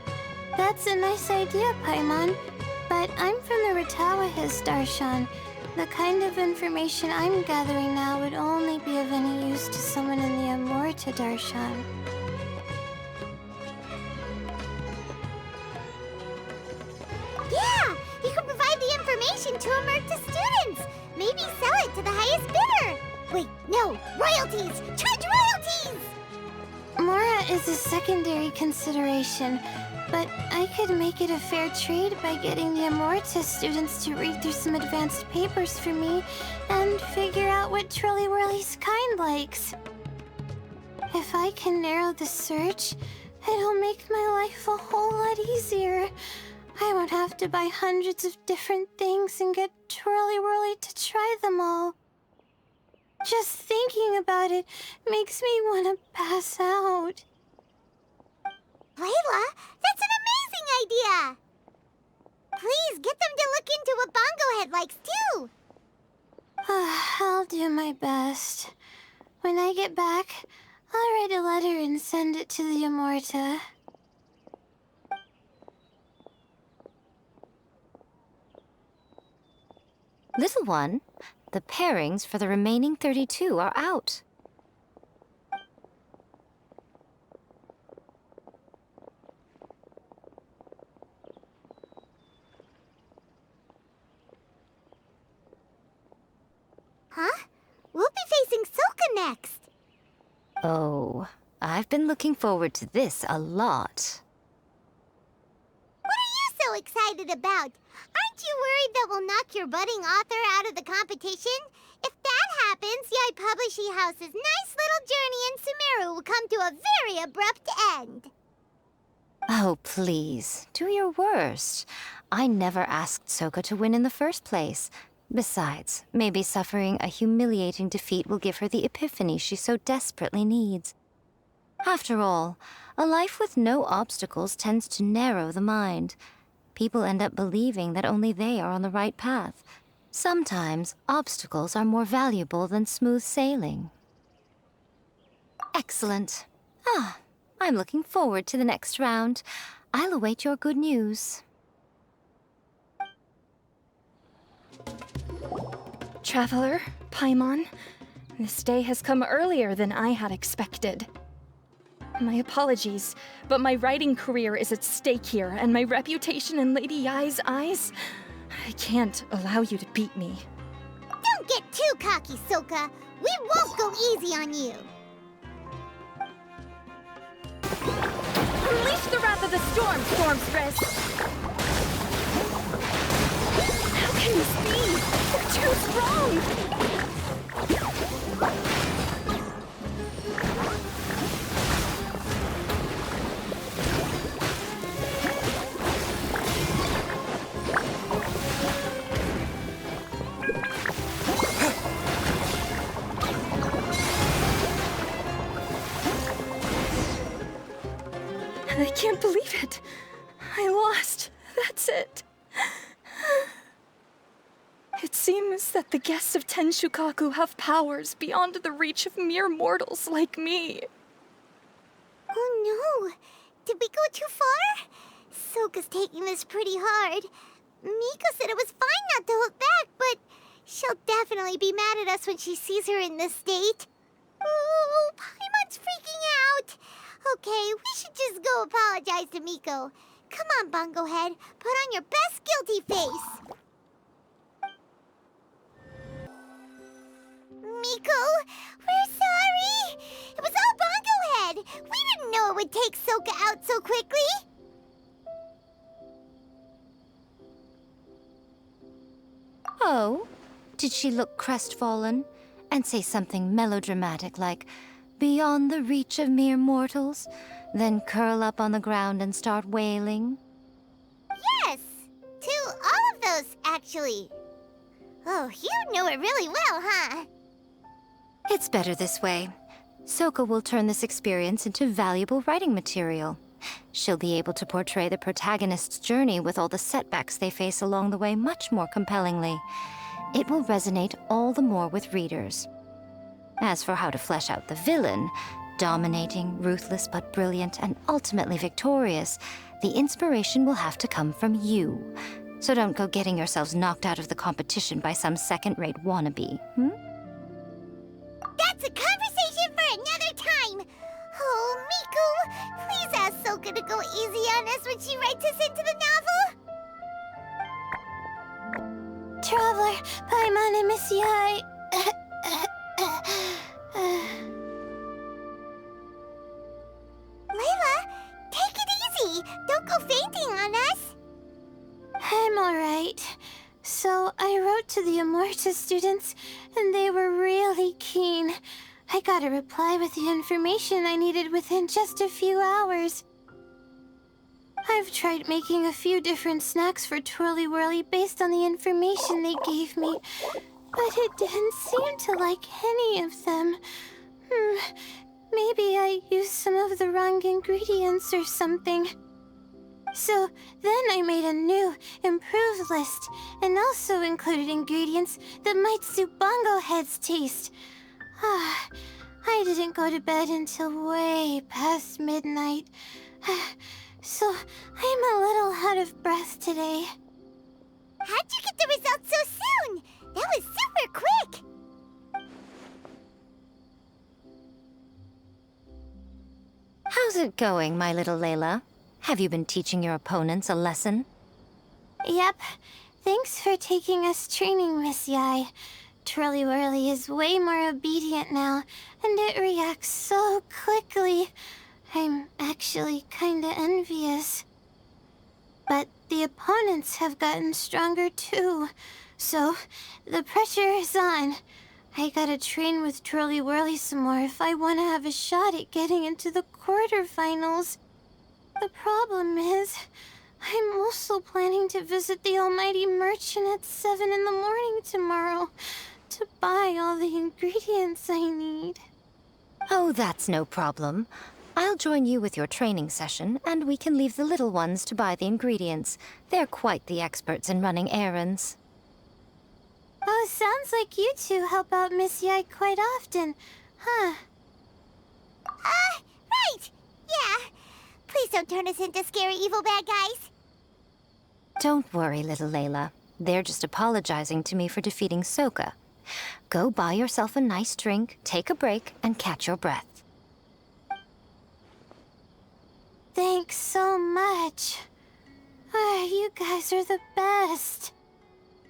That's a nice idea, Paimon. But I'm from the Ratawahiz, Darshan. The kind of information I'm gathering now would only be of any use to someone in the Amorta, Darshan. Yeah, you can provide the information to Amorta students. Maybe sell it to the highest bidder. Wait, no, royalties! Charge royalties! Mora is a secondary consideration, but I could make it a fair trade by getting the Amorta students to read through some advanced papers for me and figure out what Twirly Whirly's kind likes. If I can narrow the search, it'll make my life a whole lot easier. I won't have to buy hundreds of different things and get Twirly Whirly to try them all. Just thinking about it makes me want to pass out. Layla, that's an amazing idea! Please get them to look into what BongoHead likes too! I'll do my best. When I get back, I'll write a letter and send it to the Amorta. Little one, the pairings for the remaining 32 are out. Huh? We'll be facing Silka next. Oh, I've been looking forward to this a lot. What are you so excited about? Aren't you worried that we'll knock your budding author out of the competition? If that happens, Yai Publishing House's nice little journey in Sumeru will come to a very abrupt end. Oh, please, do your worst. I never asked Soka to win in the first place. Besides, maybe suffering a humiliating defeat will give her the epiphany she so desperately needs. After all, a life with no obstacles tends to narrow the mind. People end up believing that only they are on the right path. Sometimes, obstacles are more valuable than smooth sailing. Excellent. I'm looking forward to the next round. I'll await your good news. Traveler, Paimon, this day has come earlier than I had expected. My apologies, but my writing career is at stake here, and my reputation in Lady Yai's eyes, I can't allow you to beat me. Don't get too cocky, Soka. We won't go easy on you. Unleash the wrath of the storm, Stormstress! How can this be? You're too strong! I can't believe it. I lost. That's it. It seems that the guests of Tenshukaku have powers beyond the reach of mere mortals like me. Oh no! Did we go too far? Soka's taking this pretty hard. Miko said it was fine not to look back, but she'll definitely be mad at us when she sees her in this state. Oh, Paimon's freaking out! Okay, we should just go apologize to Miko. Come on, BongoHead. Put on your best guilty face. Miko, we're sorry. It was all BongoHead. We didn't know it would take Soka out so quickly. Oh, did she look crestfallen and say something melodramatic like, "Beyond the reach of mere mortals," then curl up on the ground and start wailing? Yes, to all of those, actually. Oh, you know it really well, huh? It's better this way. Soka will turn this experience into valuable writing material. She'll be able to portray the protagonist's journey with all the setbacks they face along the way much more compellingly. It will resonate all the more with readers. As for how to flesh out the villain, dominating, ruthless but brilliant, and ultimately victorious, the inspiration will have to come from you. So don't go getting yourselves knocked out of the competition by some second-rate wannabe, That's a conversation for another time. Oh, Miku, please ask Soka to go easy on us when she writes us into the novel. Traveler, Paimon, and Miss Yai. Layla, take it easy. Don't go fainting on us. I'm alright. So I wrote to the Amorta students, and they were really keen. I got a reply with the information I needed within just a few hours. I've tried making a few different snacks for Twirly Whirly based on the information they gave me, but it didn't seem to like any of them. Maybe I used some of the wrong ingredients or something. So then I made a new, improved list, and also included ingredients that might suit BongoHead's taste. I didn't go to bed until way past midnight, so I'm a little out of breath today. How'd you get the results so soon? That was super quick. How's it going, my little Layla? Have you been teaching your opponents a lesson? Yep. Thanks for taking us training, Miss Yai. Twirly Whirly is way more obedient now, and it reacts so quickly. I'm actually kinda envious. But the opponents have gotten stronger too, so the pressure is on. I gotta train with Twirly Whirly some more if I want to have a shot at getting into the quarterfinals. The problem is, I'm also planning to visit the Almighty Merchant at 7 in the morning tomorrow to buy all the ingredients I need. Oh, that's no problem. I'll join you with your training session, and we can leave the little ones to buy the ingredients. They're quite the experts in running errands. Oh, sounds like you two help out Miss Yai quite often, huh? Right. Yeah. Please don't turn us into scary evil bad guys. Don't worry, little Layla. They're just apologizing to me for defeating Soka. Go buy yourself a nice drink, take a break, and catch your breath. Thanks so much. You guys are the best.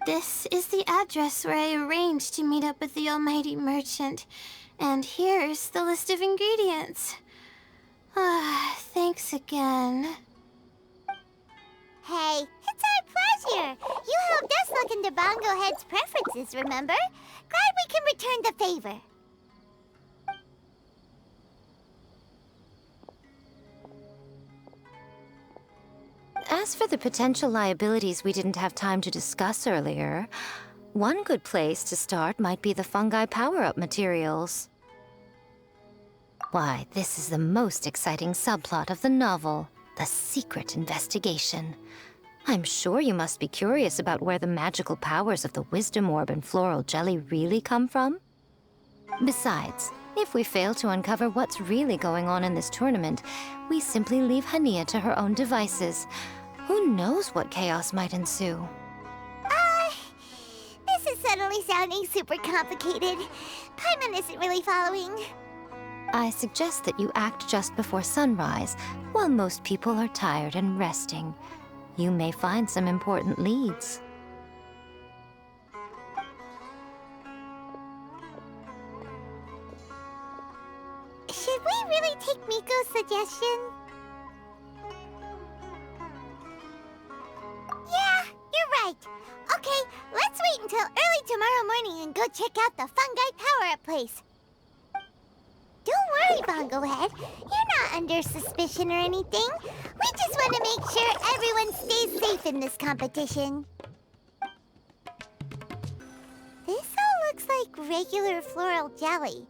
This is the address where I arranged to meet up with the almighty merchant. And here's the list of ingredients. Thanks again. Hey, it's our pleasure. You helped us look into BongoHead's preferences, remember? Glad we can return the favor. As for the potential liabilities we didn't have time to discuss earlier, one good place to start might be the fungi power-up materials. Why, this is the most exciting subplot of the novel, the secret investigation. I'm sure you must be curious about where the magical powers of the Wisdom Orb and Floral Jelly really come from. Besides, if we fail to uncover what's really going on in this tournament, we simply leave Haniyyah to her own devices. Who knows what chaos might ensue? This is suddenly sounding super complicated. Paimon isn't really following. I suggest that you act just before sunrise, while most people are tired and resting. You may find some important leads. Should we really take Miko's suggestion? Yeah, you're right. Okay, let's wait until early tomorrow morning and go check out the fungi power-up place. Don't worry, BongoHead. You're not under suspicion or anything. We just want to make sure everyone stays safe in this competition. This all looks like regular floral jelly.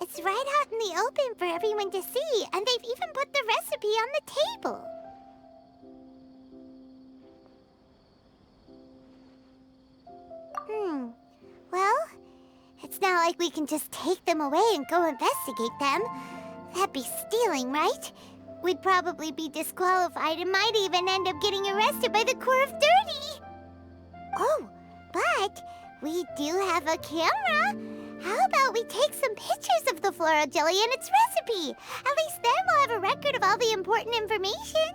It's right out in the open for everyone to see, and they've even put the recipe on the table. Well, it's not like we can just take them away and go investigate them. That'd be stealing, right? We'd probably be disqualified and might even end up getting arrested by the Corps of 30. Oh, but we do have a camera. How about we take some pictures of the floral jelly and its recipe? At least then we'll have a record of all the important information.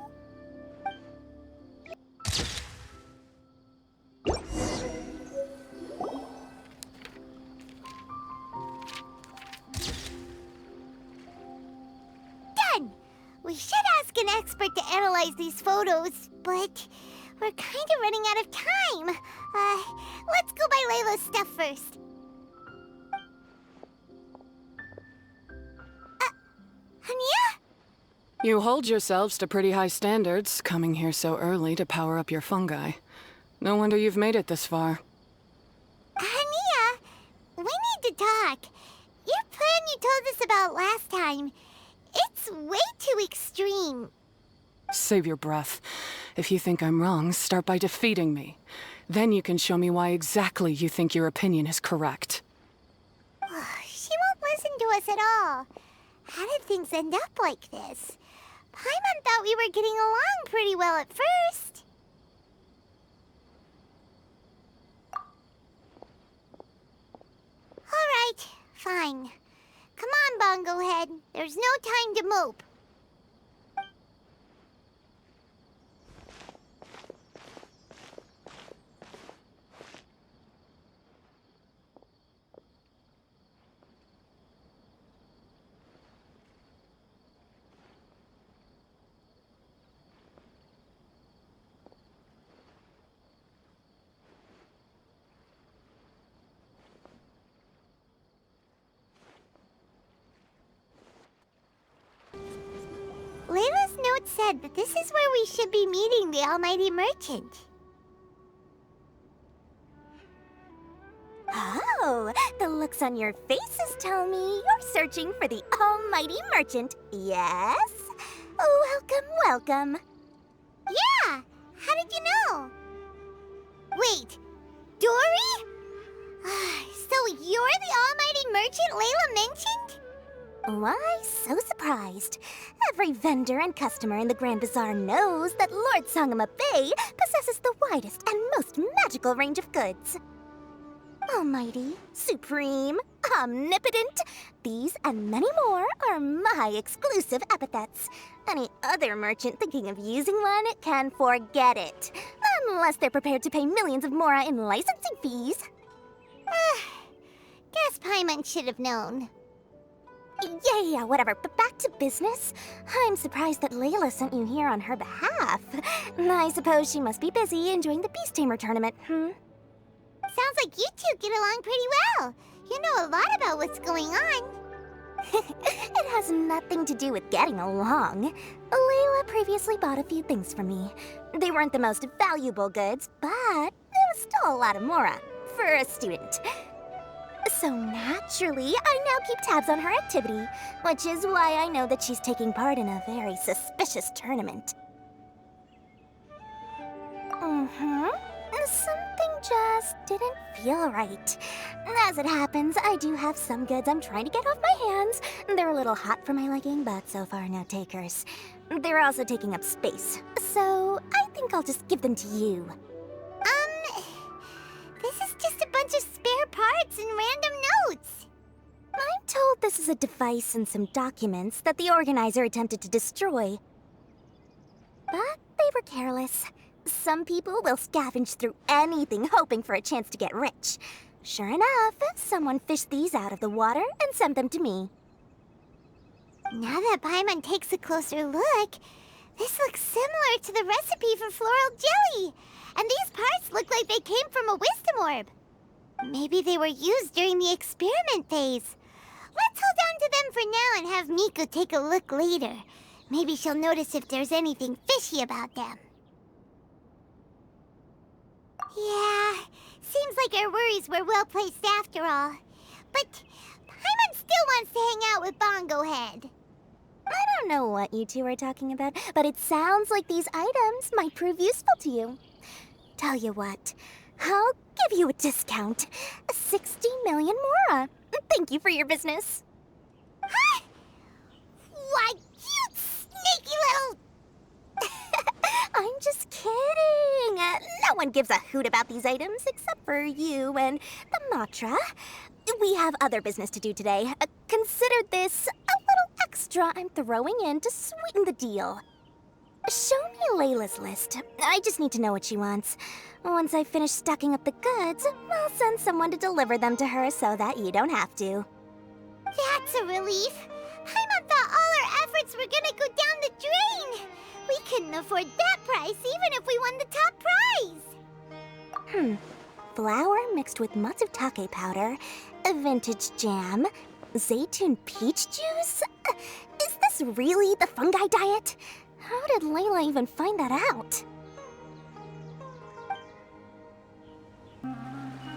Done! We should ask an expert to analyze these photos, but we're kind of running out of time. Let's go by Layla's stuff first. Haniyyah? You hold yourselves to pretty high standards, coming here so early to power up your fungi. No wonder you've made it this far. Haniyyah, we need to talk. Your plan you told us about last time, it's way too extreme. Save your breath. If you think I'm wrong, start by defeating me. Then you can show me why exactly you think your opinion is correct. She won't listen to us at all. How did things end up like this? Paimon thought we were getting along pretty well at first. All right, fine. Come on, BongoHead. There's no time to mope. Layla's note said that this is where we should be meeting the Almighty Merchant. Oh, the looks on your faces tell me you're searching for the Almighty Merchant, yes? Welcome, welcome. Yeah! How did you know? Wait, Dory? So you're the Almighty Merchant Layla mentioned? Why so surprised? Every vendor and customer in the Grand Bazaar knows that Lord Sangama Bay possesses the widest and most magical range of goods. Almighty, supreme, omnipotent. These and many more are my exclusive epithets. Any other merchant thinking of using one can forget it. Unless they're prepared to pay millions of mora in licensing fees. Guess Paimon should have known. Yeah, whatever. But back to business. I'm surprised that Layla sent you here on her behalf. I suppose she must be busy enjoying the Beast Tamer tournament, Sounds like you two get along pretty well. You know a lot about what's going on. It has nothing to do with getting along. Layla previously bought a few things from me. They weren't the most valuable goods, but it was still a lot of mora for a student. So naturally, I now keep tabs on her activity, which is why I know that she's taking part in a very suspicious tournament. Something just didn't feel right. As it happens, I do have some goods I'm trying to get off my hands. They're a little hot for my liking, but so far no takers. They're also taking up space, so I think I'll just give them to you. This is just a bunch of spare parts and random notes. I'm told this is a device and some documents that the organizer attempted to destroy. But they were careless. Some people will scavenge through anything hoping for a chance to get rich. Sure enough, someone fished these out of the water and sent them to me. Now that Paimon takes a closer look, this looks similar to the recipe for floral jelly. And these parts look like they came from a wisdom orb. Maybe they were used during the experiment phase. Let's hold on to them for now and have Miku take a look later. Maybe she'll notice if there's anything fishy about them. Yeah, seems like our worries were well placed after all. But Paimon still wants to hang out with BongoHead. I don't know what you two are talking about, but it sounds like these items might prove useful to you. Tell you what, I'll give you a discount. 60 million mora. Thank you for your business. Huh? Why, you sneaky little... I'm just kidding. No one gives a hoot about these items except for you and the Matra. We have other business to do today. Consider this a little extra I'm throwing in to sweeten the deal. Show me Layla's list. I just need to know what she wants. Once I finish stocking up the goods, I'll send someone to deliver them to her so that you don't have to. That's a relief. Paimon thought all our efforts were gonna go down the drain. We couldn't afford that price even if we won the top prize. Flour mixed with matsutake powder, a vintage jam, zaytun peach juice? Is this really the fungi diet? How did Layla even find that out?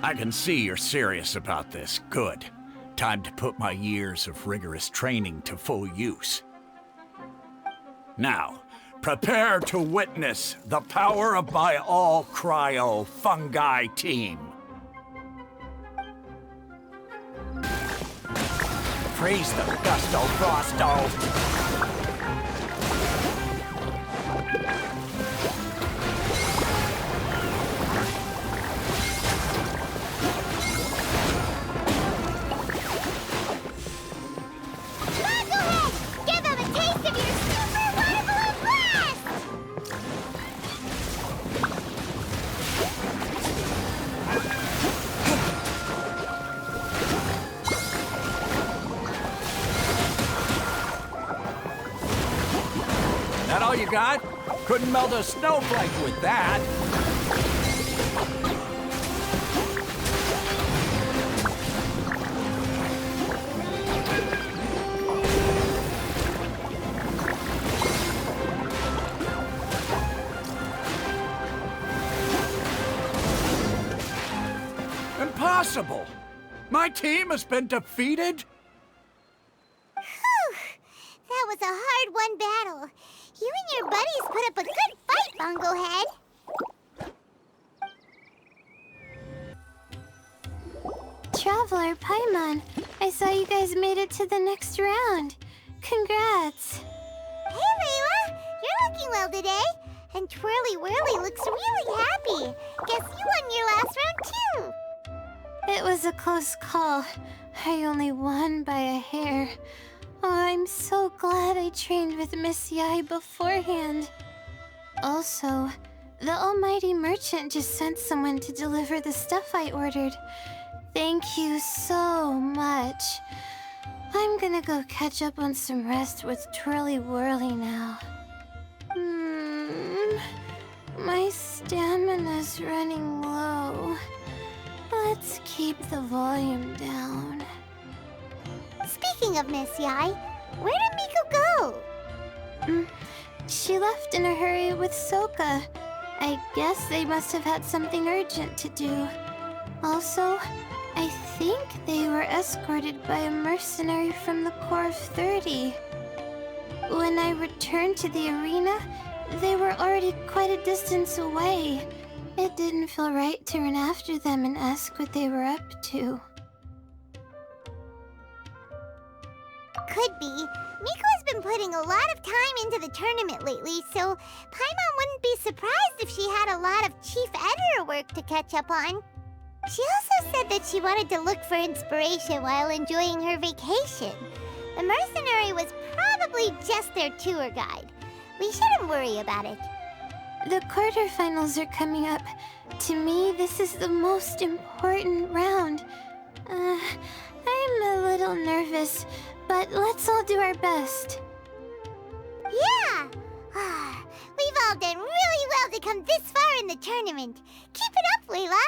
I can see you're serious about this. Good. Time to put my years of rigorous training to full use. Now, prepare to witness the power of my all-cryo fungi team. Freeze the gusto frosto! BongoHead! Give them a taste of your super water balloon blast! That all you got? Couldn't melt a snowflake with that. Impossible! My team has been defeated? Whew! That was a hard-won battle. You and your buddies put up a good fight, BongoHead. Traveler, Paimon, I saw you guys made it to the next round. Congrats. Hey, Layla! You're looking well today. And Twirly Whirly looks really happy. Guess you won your last round, too. It was a close call. I only won by a hair. Oh, I'm so glad I trained with Miss Yai beforehand. Also, the almighty merchant just sent someone to deliver the stuff I ordered. Thank you so much. I'm gonna go catch up on some rest with Twirly Whirly now. My stamina's running low. Let's keep the volume down. Speaking of Miss Yai, where did Miko go? She left in a hurry with Soka. I guess they must have had something urgent to do. Also, I think they were escorted by a mercenary from the Corps of 30. When I returned to the arena, they were already quite a distance away. It didn't feel right to run after them and ask what they were up to. Could be. Miko has been putting a lot of time into the tournament lately, so Paimon wouldn't be surprised if she had a lot of chief editor work to catch up on. She also said that she wanted to look for inspiration while enjoying her vacation. The mercenary was probably just their tour guide. We shouldn't worry about it. The quarterfinals are coming up. To me, this is the most important round. I'm a little nervous, but let's all do our best. Yeah! We've all done really well to come this far in the tournament. Keep it up, Layla!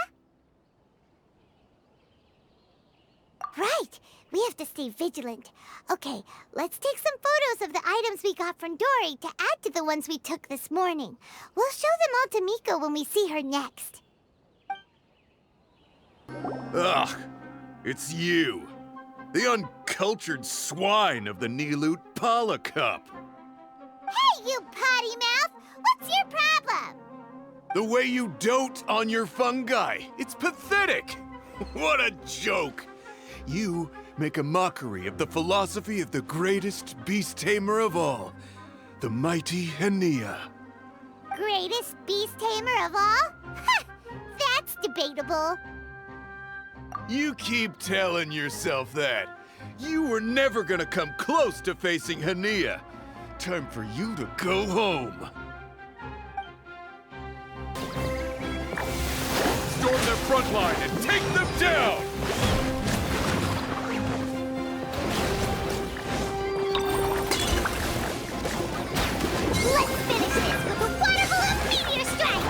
Right! We have to stay vigilant. Okay, let's take some photos of the items we got from Dory to add to the ones we took this morning. We'll show them all to Miko when we see her next. Ugh! It's you! The uncultured swine of the Nilotpala Cup! Hey, you potty mouth! What's your problem? The way you dote on your fungi! It's pathetic! What a joke! You make a mockery of the philosophy of the greatest beast tamer of all, the mighty Haniyyah. Greatest beast tamer of all? Ha! That's debatable. You keep telling yourself that. You were never gonna come close to facing Haniyyah. Time for you to go home. Storm their front line and take them down! Let's finish this with a water balloon meteor strike!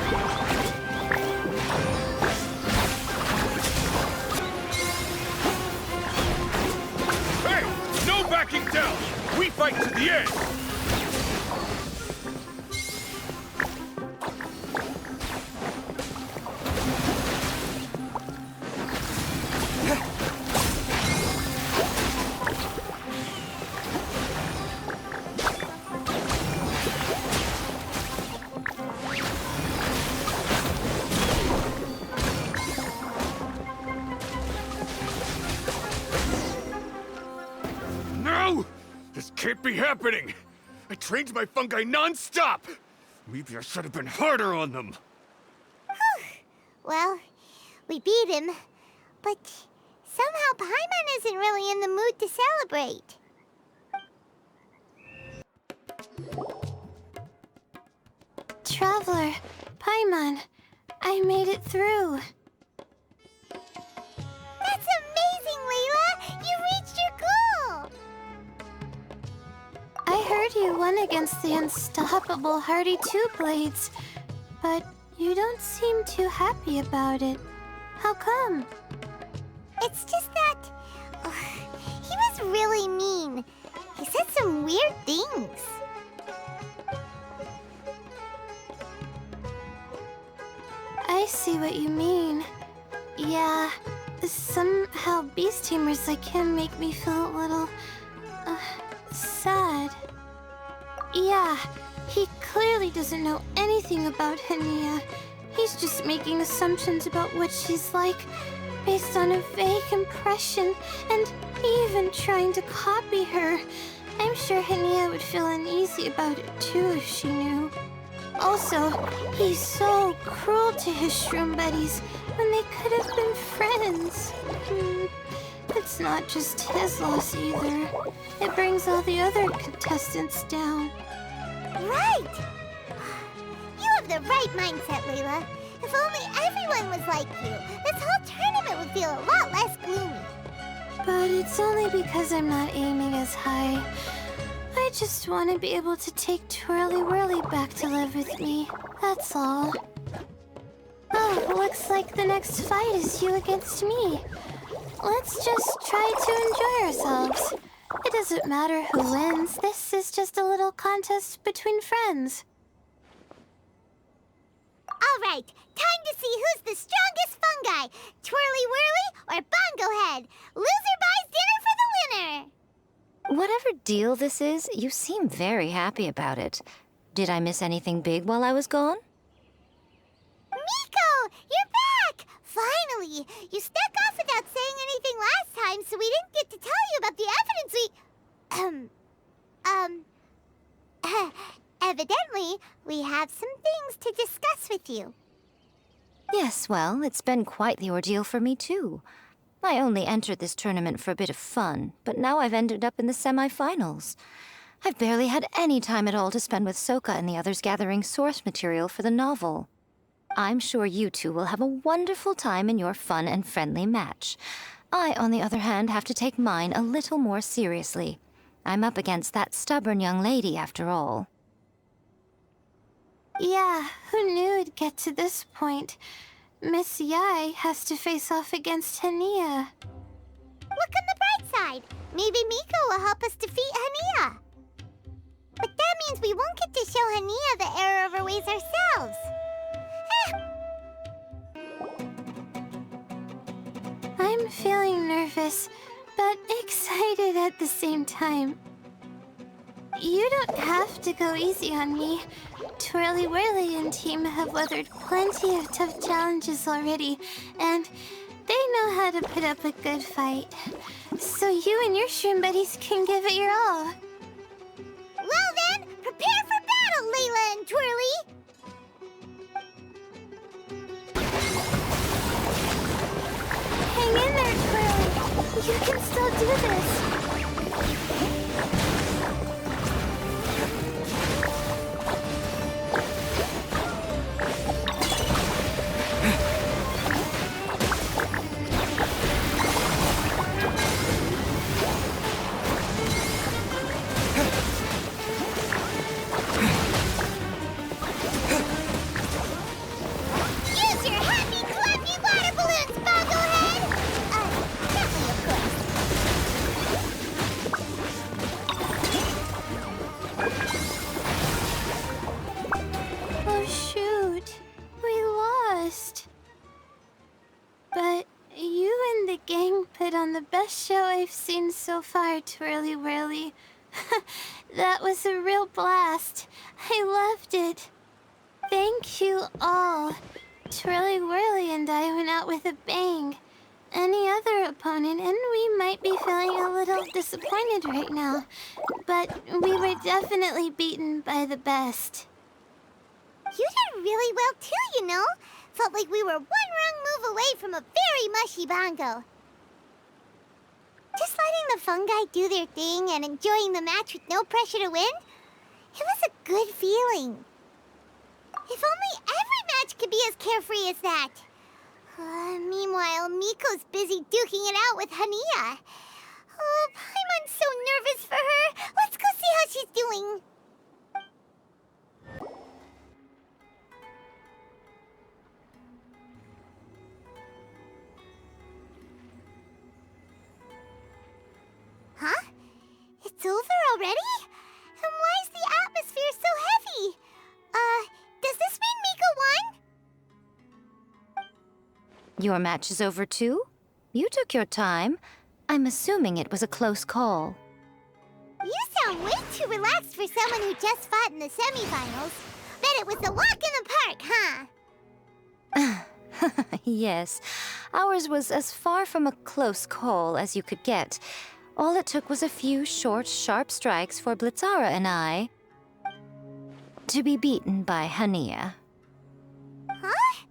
Hey! No backing down! We fight to the end! No! This can't be happening! I trained my fungi non-stop! Maybe I should have been harder on them! Well, we beat him, but somehow Paimon isn't really in the mood to celebrate. Traveler, Paimon, I made it through. That's amazing, Layla! You reached your goal! I heard you won against the unstoppable Hardy Two-Blades, but you don't seem too happy about it. How come? It's just that... he was really mean. He said some weird things. I see what you mean. Yeah, somehow beast tamers like him make me feel a little... sad. Yeah, he clearly doesn't know anything about Haniyyah. He's just making assumptions about what she's like, based on a vague impression, and even trying to copy her. I'm sure Haniyyah would feel uneasy about it too if she knew. Also, he's so cruel to his shroom buddies when they could have been friends. It's not just his loss either. It brings all the other contestants down. Right! You have the right mindset, Layla. If only everyone was like you, this whole tournament would feel a lot less gloomy. But it's only because I'm not aiming as high. I just want to be able to take Twirly Whirly back to live with me. That's all. Oh, looks like the next fight is you against me. Let's just try to enjoy ourselves. It doesn't matter who wins. This is just a little contest between friends. All right, time to see who's the strongest fungi, Twirly Whirly or BongoHead. Loser buys dinner for the winner. Whatever deal this is, you seem very happy about it. Did I miss anything big while I was gone? Miko, you're back! Finally! You snuck off without saying anything last time, so we didn't get to tell you about the evidence evidently, we have some things to discuss with you. Yes, well, it's been quite the ordeal for me, too. I only entered this tournament for a bit of fun, but now I've ended up in the semi-finals. I've barely had any time at all to spend with Soka and the others gathering source material for the novel. I'm sure you two will have a wonderful time in your fun and friendly match. I, on the other hand, have to take mine a little more seriously. I'm up against that stubborn young lady, after all. Yeah, who knew it'd get to this point? Miss Yai has to face off against Haniyyah. Look on the bright side. Maybe Miko will help us defeat Haniyyah. But that means we won't get to show Haniyyah the error of our ways ourselves. I'm feeling nervous, but excited at the same time. You don't have to go easy on me. Twirly Whirly and team have weathered plenty of tough challenges already, and they know how to put up a good fight. So you and your shroom buddies can give it your all. Well then, prepare for battle, Layla and Twirly! Hang in there, Twirly. You can still do this. Use your happy, clappy water balloons, BongoHead! Gently, of course. Oh shoot, we lost. But you and the gang put on the best show I've seen so far, Twirly Whirly. That was a real blast. I loved it. Thank you all. Twirly Whirly and I went out with a bang. Any other opponent, and we might be feeling a little disappointed right now. But we were definitely beaten by the best. You did really well too, you know. Felt like we were one wrong move away from a very mushy bongo. Just letting the fungi do their thing and enjoying the match with no pressure to win, it was a good feeling. If only every match could be as carefree as that. Meanwhile, Miko's busy duking it out with Haniyyah. Oh, Paimon's so nervous for her. Let's go see how she's doing. Huh? It's over already? And why is the atmosphere so heavy? Does this mean Miko won? Your match is over too? You took your time. I'm assuming it was a close call. You sound way too relaxed for someone who just fought in the semifinals. Bet it was a walk in the park, huh? Yes, ours was as far from a close call as you could get. All it took was a few short, sharp strikes for Blitzara and I. To be beaten by Haniyyah. Huh?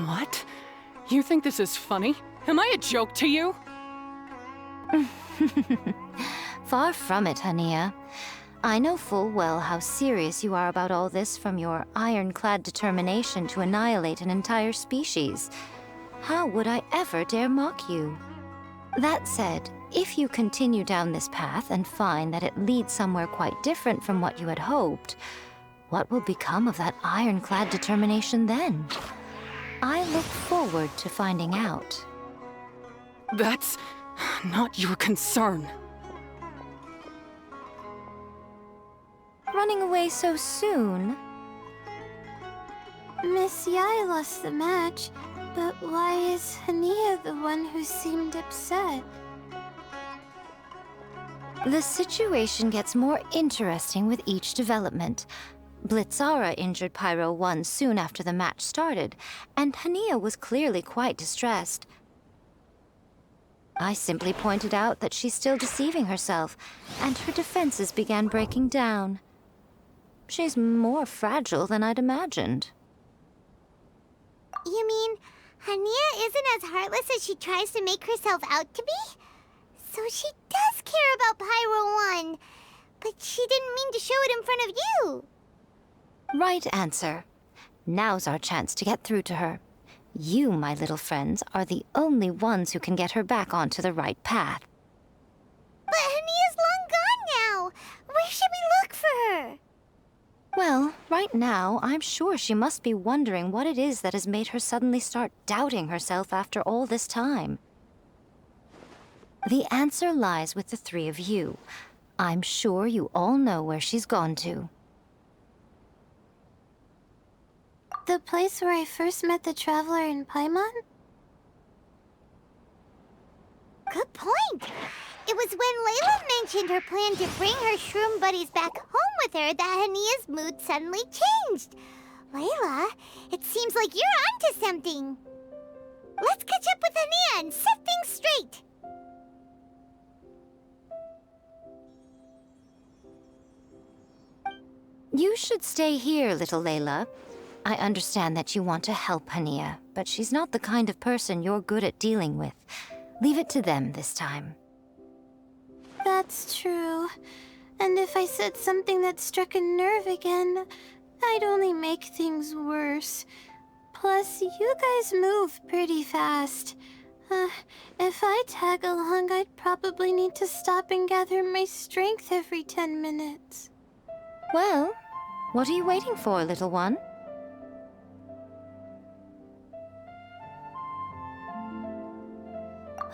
What? You think this is funny? Am I a joke to you? Far from it, Haniyyah. I know full well how serious you are about all this from your ironclad determination to annihilate an entire species. How would I ever dare mock you? That said, if you continue down this path and find that it leads somewhere quite different from what you had hoped, what will become of that ironclad determination then? I look forward to finding out. That's not your concern. Running away so soon? Miss Yai lost the match, but why is Haniyyah the one who seemed upset? The situation gets more interesting with each development. Blitzara injured Pyro-1 soon after the match started, and Haniyyah was clearly quite distressed. I simply pointed out that she's still deceiving herself, and her defenses began breaking down. She's more fragile than I'd imagined. You mean Haniyyah isn't as heartless as she tries to make herself out to be? So she does care about Pyro-1, but she didn't mean to show it in front of you. Right answer. Now's our chance to get through to her. You, my little friends, are the only ones who can get her back onto the right path. But Haniyyah's long gone now. Where should we look for her? Well, right now, I'm sure she must be wondering what it is that has made her suddenly start doubting herself after all this time. The answer lies with the three of you. I'm sure you all know where she's gone to. The place where I first met the Traveler in Paimon? Good point. It was when Layla mentioned her plan to bring her shroom buddies back home with her that Haniyyah's mood suddenly changed. Layla, it seems like you're onto something. Let's catch up with Haniyyah and set things straight. You should stay here, little Layla. I understand that you want to help Haniyyah, but she's not the kind of person you're good at dealing with. Leave it to them this time. That's true. And if I said something that struck a nerve again, I'd only make things worse. Plus, you guys move pretty fast. If I tag along, I'd probably need to stop and gather my strength every 10 minutes. Well, what are you waiting for, little one?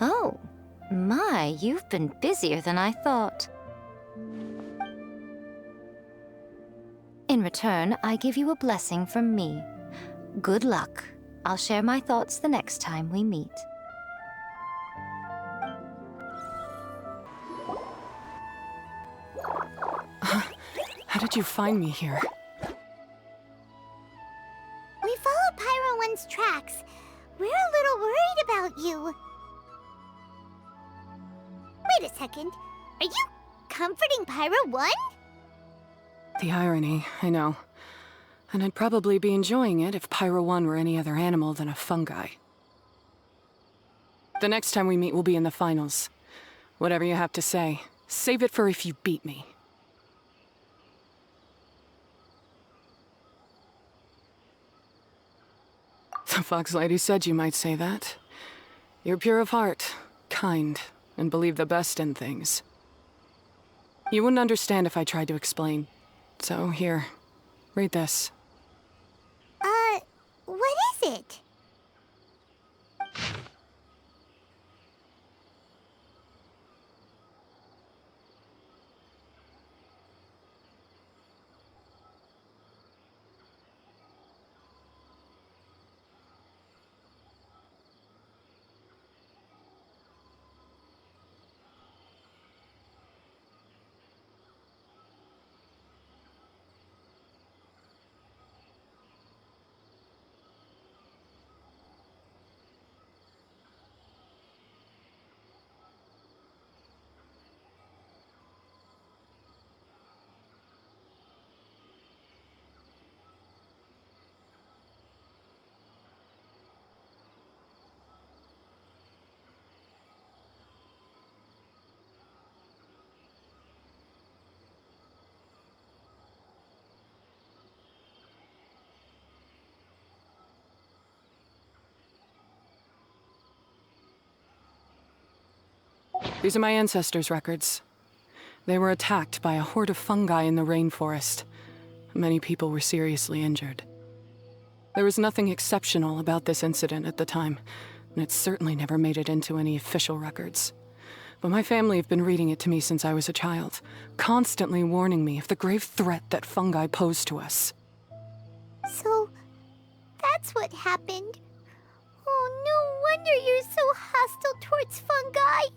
Oh, my, you've been busier than I thought. In return, I give you a blessing from me. Good luck. I'll share my thoughts the next time we meet. How did you find me here? We followed Pyro-1's tracks. We're a little worried about you. Wait a second. Are you comforting Pyro-1? The irony, I know. And I'd probably be enjoying it if Pyro-1 were any other animal than a fungi. The next time we meet will be in the finals. Whatever you have to say, save it for if you beat me. The Fox Lady said you might say that. You're pure of heart, kind, and believe the best in things. You wouldn't understand if I tried to explain. So here, read this. What is it? These are my ancestors' records. They were attacked by a horde of fungi in the rainforest. Many people were seriously injured. There was nothing exceptional about this incident at the time, and it certainly never made it into any official records. But my family have been reading it to me since I was a child, constantly warning me of the grave threat that fungi pose to us. So, that's what happened. Oh, no wonder you're so hostile towards fungi.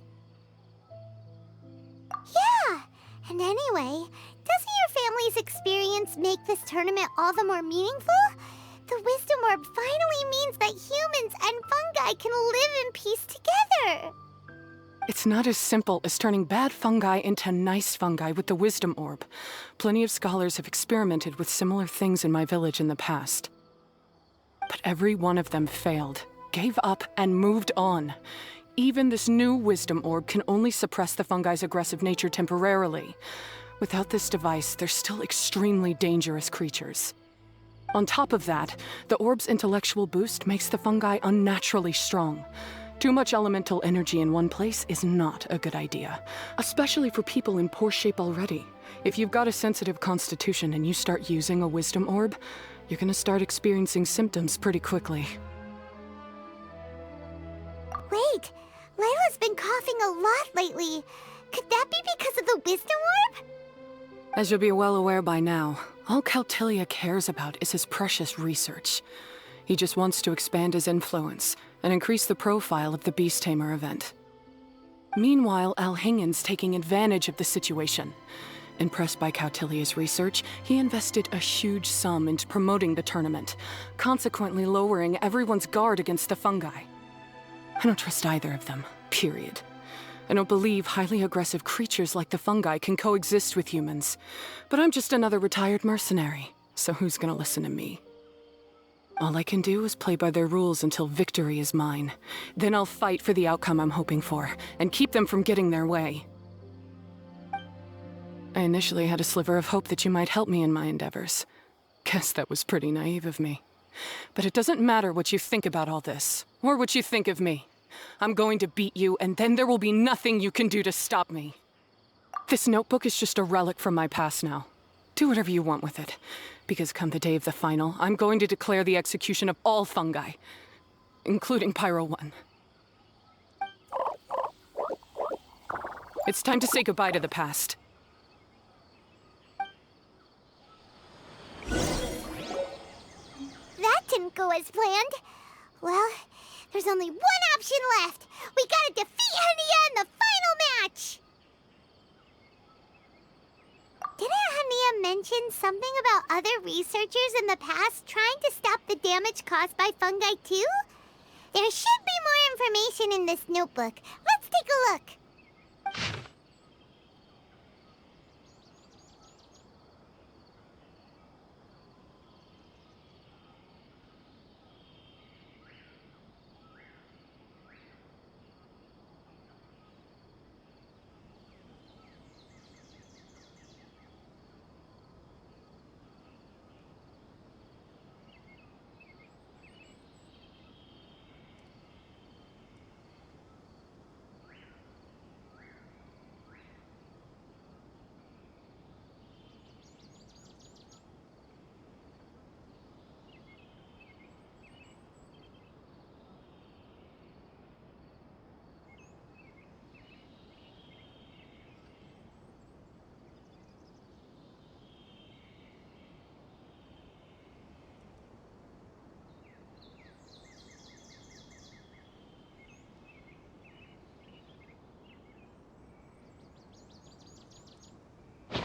Yeah, and anyway, doesn't your family's experience make this tournament all the more meaningful? The Wisdom Orb finally means that humans and fungi can live in peace together. It's not as simple as turning bad fungi into nice fungi with the Wisdom Orb. Plenty of scholars have experimented with similar things in my village in the past. But every one of them failed, gave up, and moved on. Even this new Wisdom Orb can only suppress the fungi's aggressive nature temporarily. Without this device, they're still extremely dangerous creatures. On top of that, the orb's intellectual boost makes the fungi unnaturally strong. Too much elemental energy in one place is not a good idea, especially for people in poor shape already. If you've got a sensitive constitution and you start using a Wisdom Orb, you're gonna start experiencing symptoms pretty quickly. Wait, Layla's been coughing a lot lately. Could that be because of the Wisdom Orb? As you'll be well aware by now, all Kautilya cares about is his precious research. He just wants to expand his influence and increase the profile of the Beast Tamer event. Meanwhile, Alhingen's taking advantage of the situation. Impressed by Kautilya's research, he invested a huge sum into promoting the tournament, consequently lowering everyone's guard against the fungi. I don't trust either of them, period. I don't believe highly aggressive creatures like the fungi can coexist with humans. But I'm just another retired mercenary, so who's gonna listen to me? All I can do is play by their rules until victory is mine. Then I'll fight for the outcome I'm hoping for, and keep them from getting their way. I initially had a sliver of hope that you might help me in my endeavors. Guess that was pretty naive of me. But it doesn't matter what you think about all this, or what you think of me. I'm going to beat you, and then there will be nothing you can do to stop me. This notebook is just a relic from my past now. Do whatever you want with it, because come the day of the final, I'm going to declare the execution of all fungi, including Pyro-1. It's time to say goodbye to the past. That didn't go as planned. Well, there's only one option left. We gotta defeat Haniyyah in the final match! Didn't Haniyyah mention something about other researchers in the past trying to stop the damage caused by fungi too? There should be more information in this notebook. Let's take a look.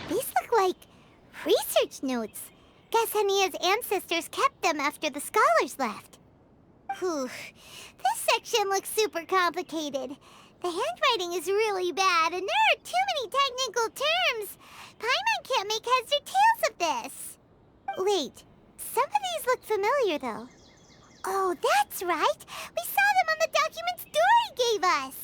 These look like research notes. Guess Haniyyah's ancestors kept them after the scholars left. Whew. This section looks super complicated. The handwriting is really bad, and there are too many technical terms. Paimon can't make heads or tails of this. Wait, some of these look familiar, though. Oh, that's right. We saw them on the documents Dory gave us.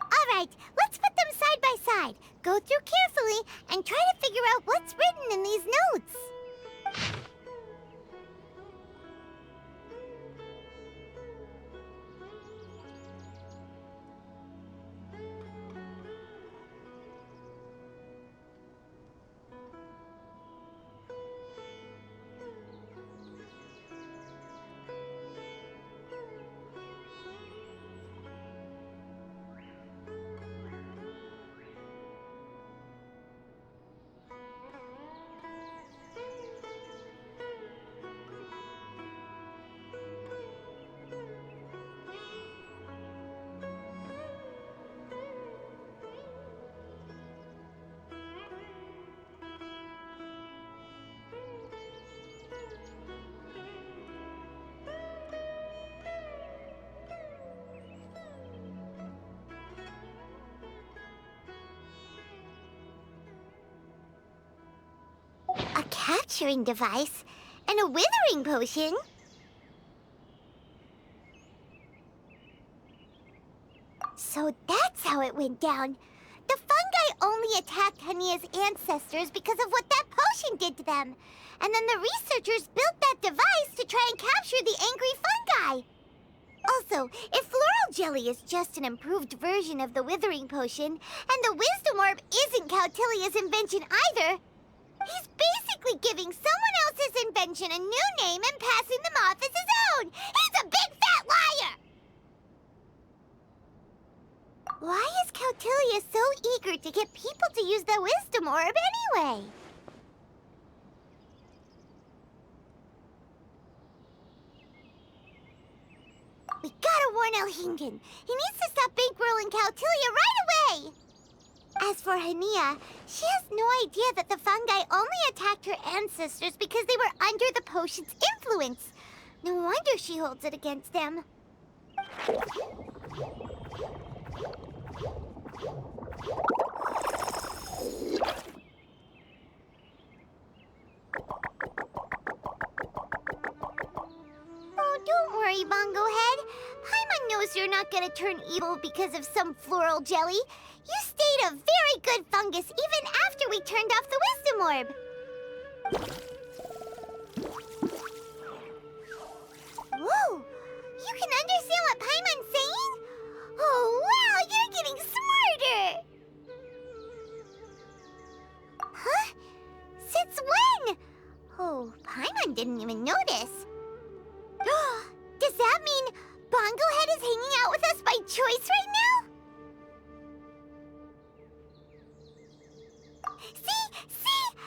All right, let's put them side by side, go through carefully, and try to figure out what's written in these notes. capturing device, and a withering potion. So that's how it went down. The fungi only attacked Haniyyah's ancestors because of what that potion did to them. And then the researchers built that device to try and capture the angry fungi. Also, if floral jelly is just an improved version of the withering potion, and the wisdom orb isn't Cautilia's invention either, he's basically giving someone else's invention a new name and passing them off as his own. He's a big fat liar! Why is Cautilia so eager to get people to use the wisdom orb anyway? We gotta warn Elhingen. He needs to stop bankrolling Cautilia right away! As for Haniyyah, she has no idea that the fungi only attacked her ancestors because they were under the potion's influence. No wonder she holds it against them. Oh, don't worry, BongoHead. Paimon knows you're not gonna turn evil because of some floral jelly. You stayed a very good fungus even after we turned off the wisdom orb. Whoa! You can understand what Paimon's saying? Oh, wow! You're getting smarter! Huh? Since when? Oh, Paimon didn't even notice. Does that mean BongoHead is hanging out with us by choice right now? See?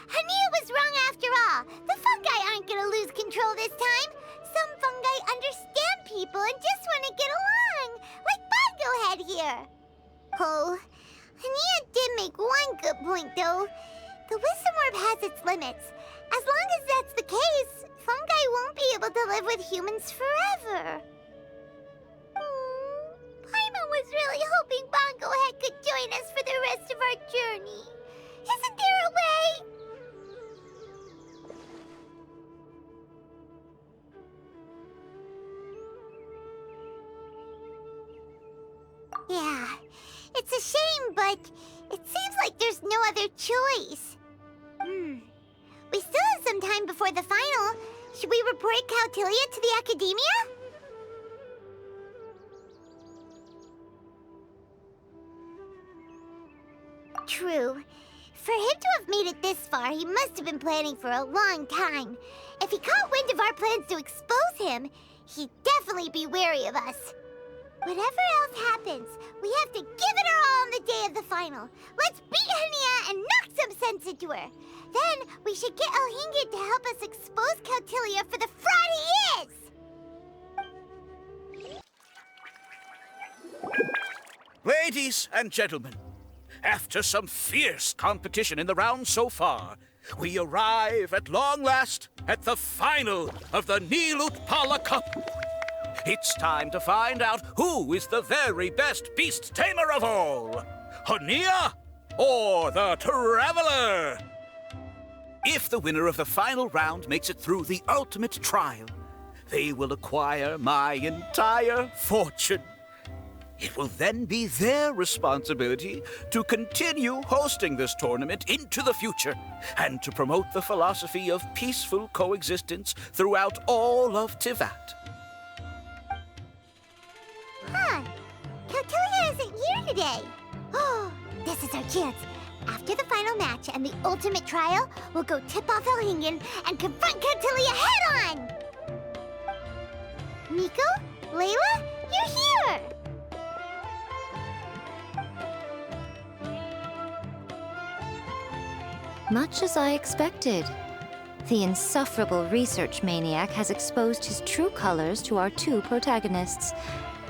Haniyyah was wrong after all. The fungi aren't gonna lose control this time. Some fungi understand people and just want to get along, like BongoHead here. Oh, Haniyyah did make one good point, though. The wisdom orb has its limits. As long as that's the case, fungi won't be able to live with humans forever. Paimon was really hoping BongoHead could join us for the rest of our journey. Isn't there a way? Yeah, it's a shame, but it seems like there's no other choice. We still have some time before the final. Should we report Cautilia to the Academia? True. For him to have made it this far, he must have been planning for a long time. If he caught wind of our plans to expose him, he'd definitely be wary of us. Whatever else happens, we have to give it our all on the day of the final. Let's beat Haniyyah and knock some sense into her. Then we should get Elhingen to help us expose Cautilia for the fraud he is! Ladies and gentlemen, after some fierce competition in the round so far, we arrive at long last at the final of the Nilotpala Cup. It's time to find out who is the very best beast tamer of all, Haniyyah or the Traveler. If the winner of the final round makes it through the ultimate trial, they will acquire my entire fortune. It will then be their responsibility to continue hosting this tournament into the future and to promote the philosophy of peaceful coexistence throughout all of Tivat. Huh. Cautilia isn't here today. Oh, this is our chance. After the final match and the ultimate trial, we'll go tip off Elhingen and confront Cautilia head-on! Nico? Layla? You're here! Much as I expected. The insufferable research maniac has exposed his true colors to our two protagonists.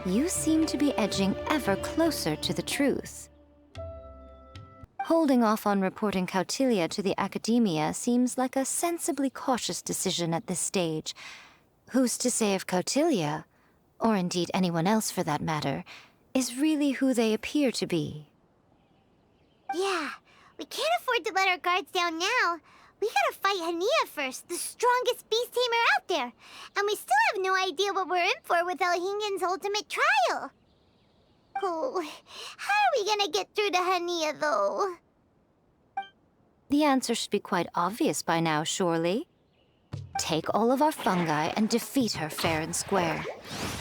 You seem to be edging ever closer to the truth. Holding off on reporting Cautilia to the Academia seems like a sensibly cautious decision at this stage. Who's to say if Cautilia, or indeed anyone else for that matter, is really who they appear to be? Yeah, we can't afford to let our guards down now. We gotta fight Haniyyah first, the strongest beast tamer out there. And we still have no idea what we're in for with Elhingen's ultimate trial. Oh, how are we gonna get through to Haniyyah, though? The answer should be quite obvious by now, surely. Take all of our fungi and defeat her fair and square.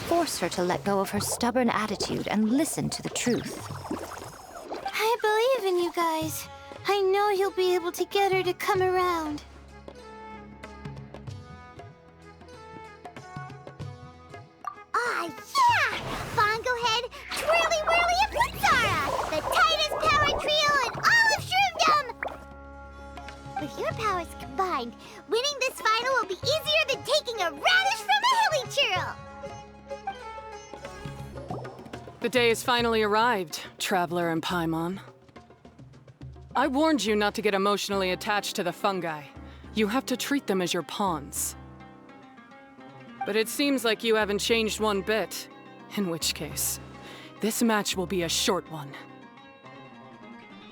Force her to let go of her stubborn attitude and listen to the truth. I believe in you guys. I know you'll be able to get her to come around. Ah, yeah! BongoHead, Twirly Whirly, and Pizzara! The tightest power trio in all of Shroomdom! With your powers combined, winning this final will be easier than taking a radish from a hilly churl! The day has finally arrived, Traveler and Paimon. I warned you not to get emotionally attached to the fungi. You have to treat them as your pawns. But it seems like you haven't changed one bit. In which case, this match will be a short one.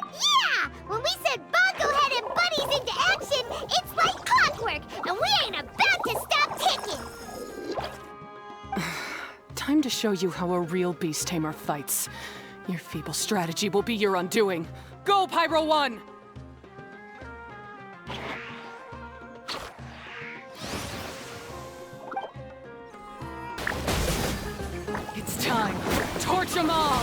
Yeah! When we said BongoHead and buddies into action, it's like clockwork, and we ain't about to stop ticking! Time to show you how a real beast tamer fights. Your feeble strategy will be your undoing. Go, Pyro-1! It's time. Torch 'em all!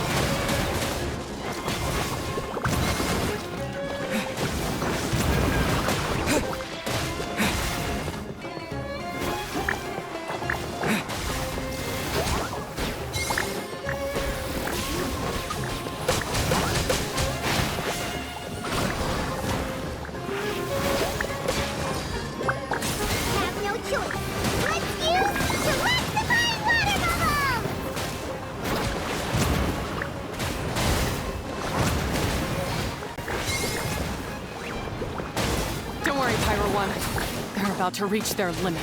Have no choice. Let's use Select Divine Water Bubble! Don't worry, Pyro-1. They're about to reach their limit.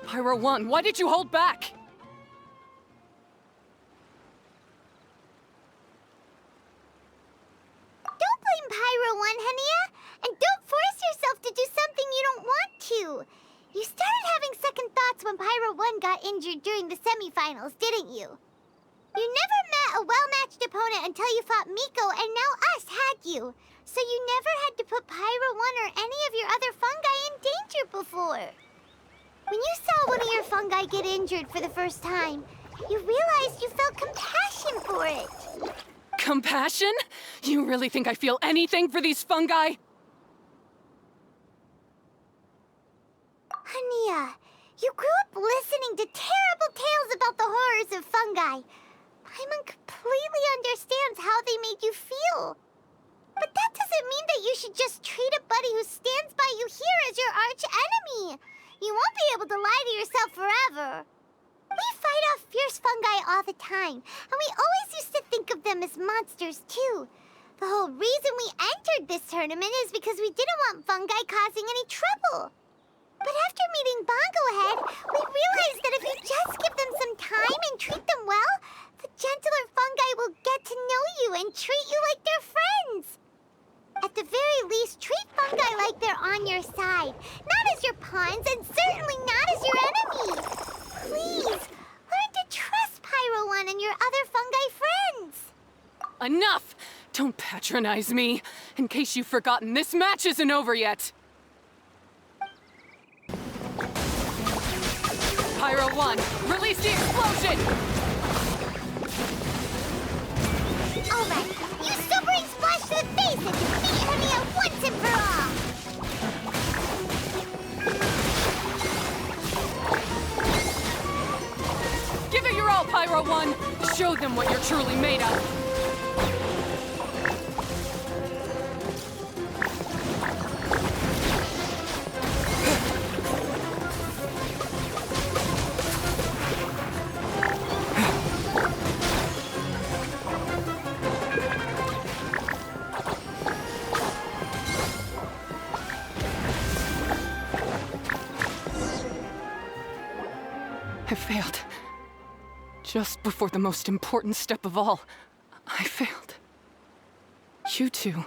Pyro-1, why did you hold back? Don't blame Pyro-1, Haniyyah! And don't force yourself to do something you don't want to! You started having second thoughts when Pyro-1 got injured during the semifinals, didn't you? You never met a well-matched opponent until you fought Miko, and now us had you. So you never had to put Pyro-1 or any of your other fungi in danger before. When you saw one of your fungi get injured for the first time, you realized you felt compassion for it. Compassion? You really think I feel anything for these fungi? Haniyyah, you grew up listening to terrible tales about the horrors of fungi. Paimon completely understands how they made you feel. But that doesn't mean that you should just treat a buddy who stands by you here as your arch enemy. You won't be able to lie to yourself forever. We fight off fierce fungi all the time, and we always used to think of them as monsters too. The whole reason we entered this tournament is because we didn't want fungi causing any trouble. But after meeting BongoHead, we realized that if you just give them some time and treat them well, the gentler fungi will get to know you and treat you like their friends. At the very least, treat fungi like they're on your side, not as your pawns and certainly not as your enemy. Please, learn to trust Pyro-1 and your other fungi friends. Enough! Don't patronize me. In case you've forgotten, this match isn't over yet. Pyro-1, release the explosion! All right, use Sobering Splash to the face and defeat Haniyyah once and for all! Show them what you're truly made of. I failed. Just before the most important step of all, I failed. You two,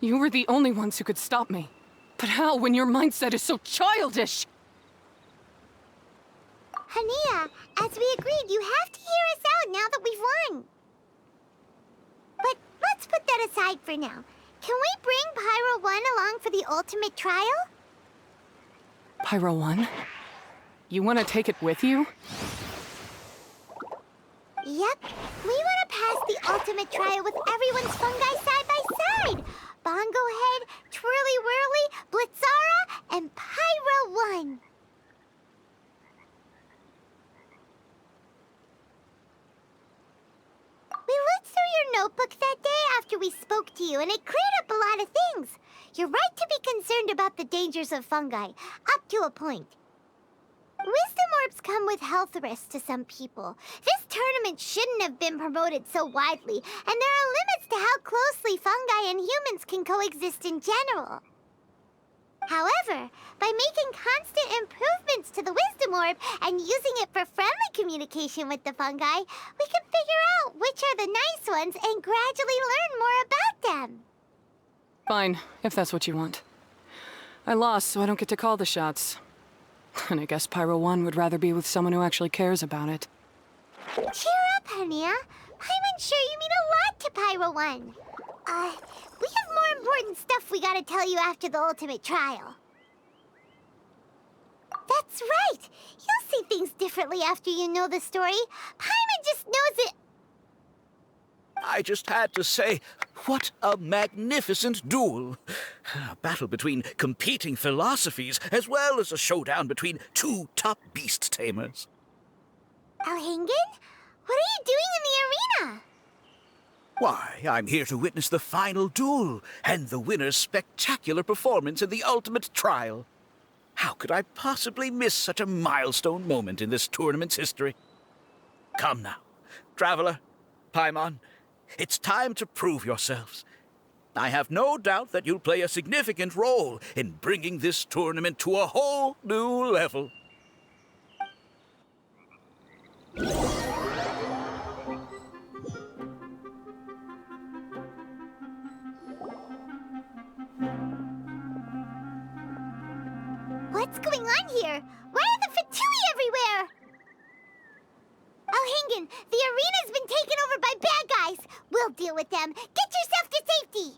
you were the only ones who could stop me. But how when your mindset is so childish? Haniyyah, as we agreed, you have to hear us out now that we've won. But let's put that aside for now. Can we bring Pyro-1 along for the ultimate trial? Pyro-1? You want to take it with you? Yep. We want to pass the ultimate trial with everyone's fungi side by side. BongoHead, Twirly Whirly, Blitzara, and Pyro-1. We looked through your notebook that day after we spoke to you, and it cleared up a lot of things. You're right to be concerned about the dangers of fungi, up to a point. Wisdom orbs come with health risks to some people. This tournament shouldn't have been promoted so widely, and there are limits to how closely fungi and humans can coexist in general. However, by making constant improvements to the Wisdom Orb and using it for friendly communication with the fungi, we can figure out which are the nice ones and gradually learn more about them. Fine, if that's what you want. I lost, so I don't get to call the shots. And I guess Pyro-1 would rather be with someone who actually cares about it. Cheer up, Haniyyah. Paimon's sure you mean a lot to Pyro-1. We have more important stuff we gotta tell you after the ultimate trial. That's right! You'll see things differently after you know the story. Paimon just knows it. I just had to say, what a magnificent duel. A battle between competing philosophies, as well as a showdown between two top beast tamers. Alhingen? What are you doing in the arena? Why, I'm here to witness the final duel and the winner's spectacular performance in the ultimate trial. How could I possibly miss such a milestone moment in this tournament's history? Come now, Traveler, Paimon, it's time to prove yourselves. I have no doubt that you'll play a significant role in bringing this tournament to a whole new level. What's going on here? Why are the Fatui everywhere? Alhingen, the arena's been taken over by bad guys. We'll deal with them. Get yourself to safety.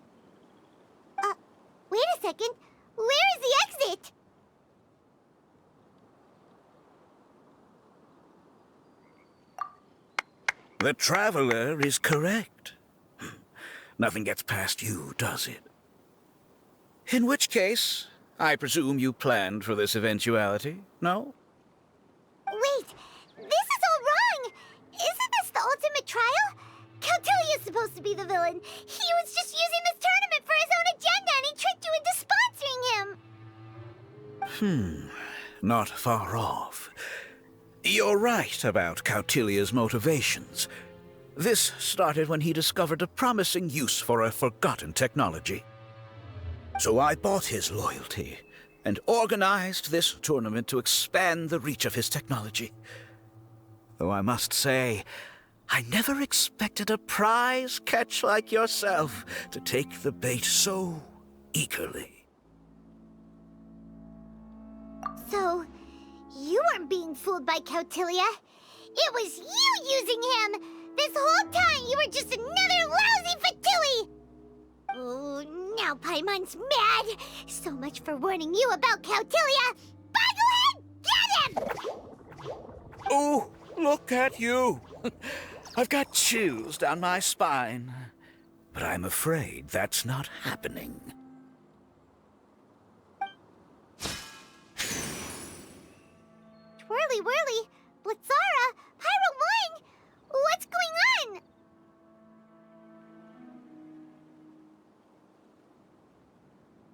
Wait a second. Where is the exit? The Traveler is correct. Nothing gets past you, does it? In which case, I presume you planned for this eventuality, no? Wait, this is all wrong. Isn't this the ultimate trial? Cautilia's supposed to be the villain. He was just using this tournament for his own agenda, and he tricked you into sponsoring him. Not far off. You're right about Cautilia's motivations. This started when he discovered a promising use for a forgotten technology. So I bought his loyalty and organized this tournament to expand the reach of his technology. Though I must say, I never expected a prize catch like yourself to take the bait so eagerly. So, you weren't being fooled by Cautilia. It was you using him! This whole time you were just another lousy Fatui! Oh, now Paimon's mad! So much for warning you about Cautilia! BongoHead, get him! Oh, look at you! I've got chills down my spine. But I'm afraid that's not happening. Twirly Whirly, Blitzara, Pyro-1! What's going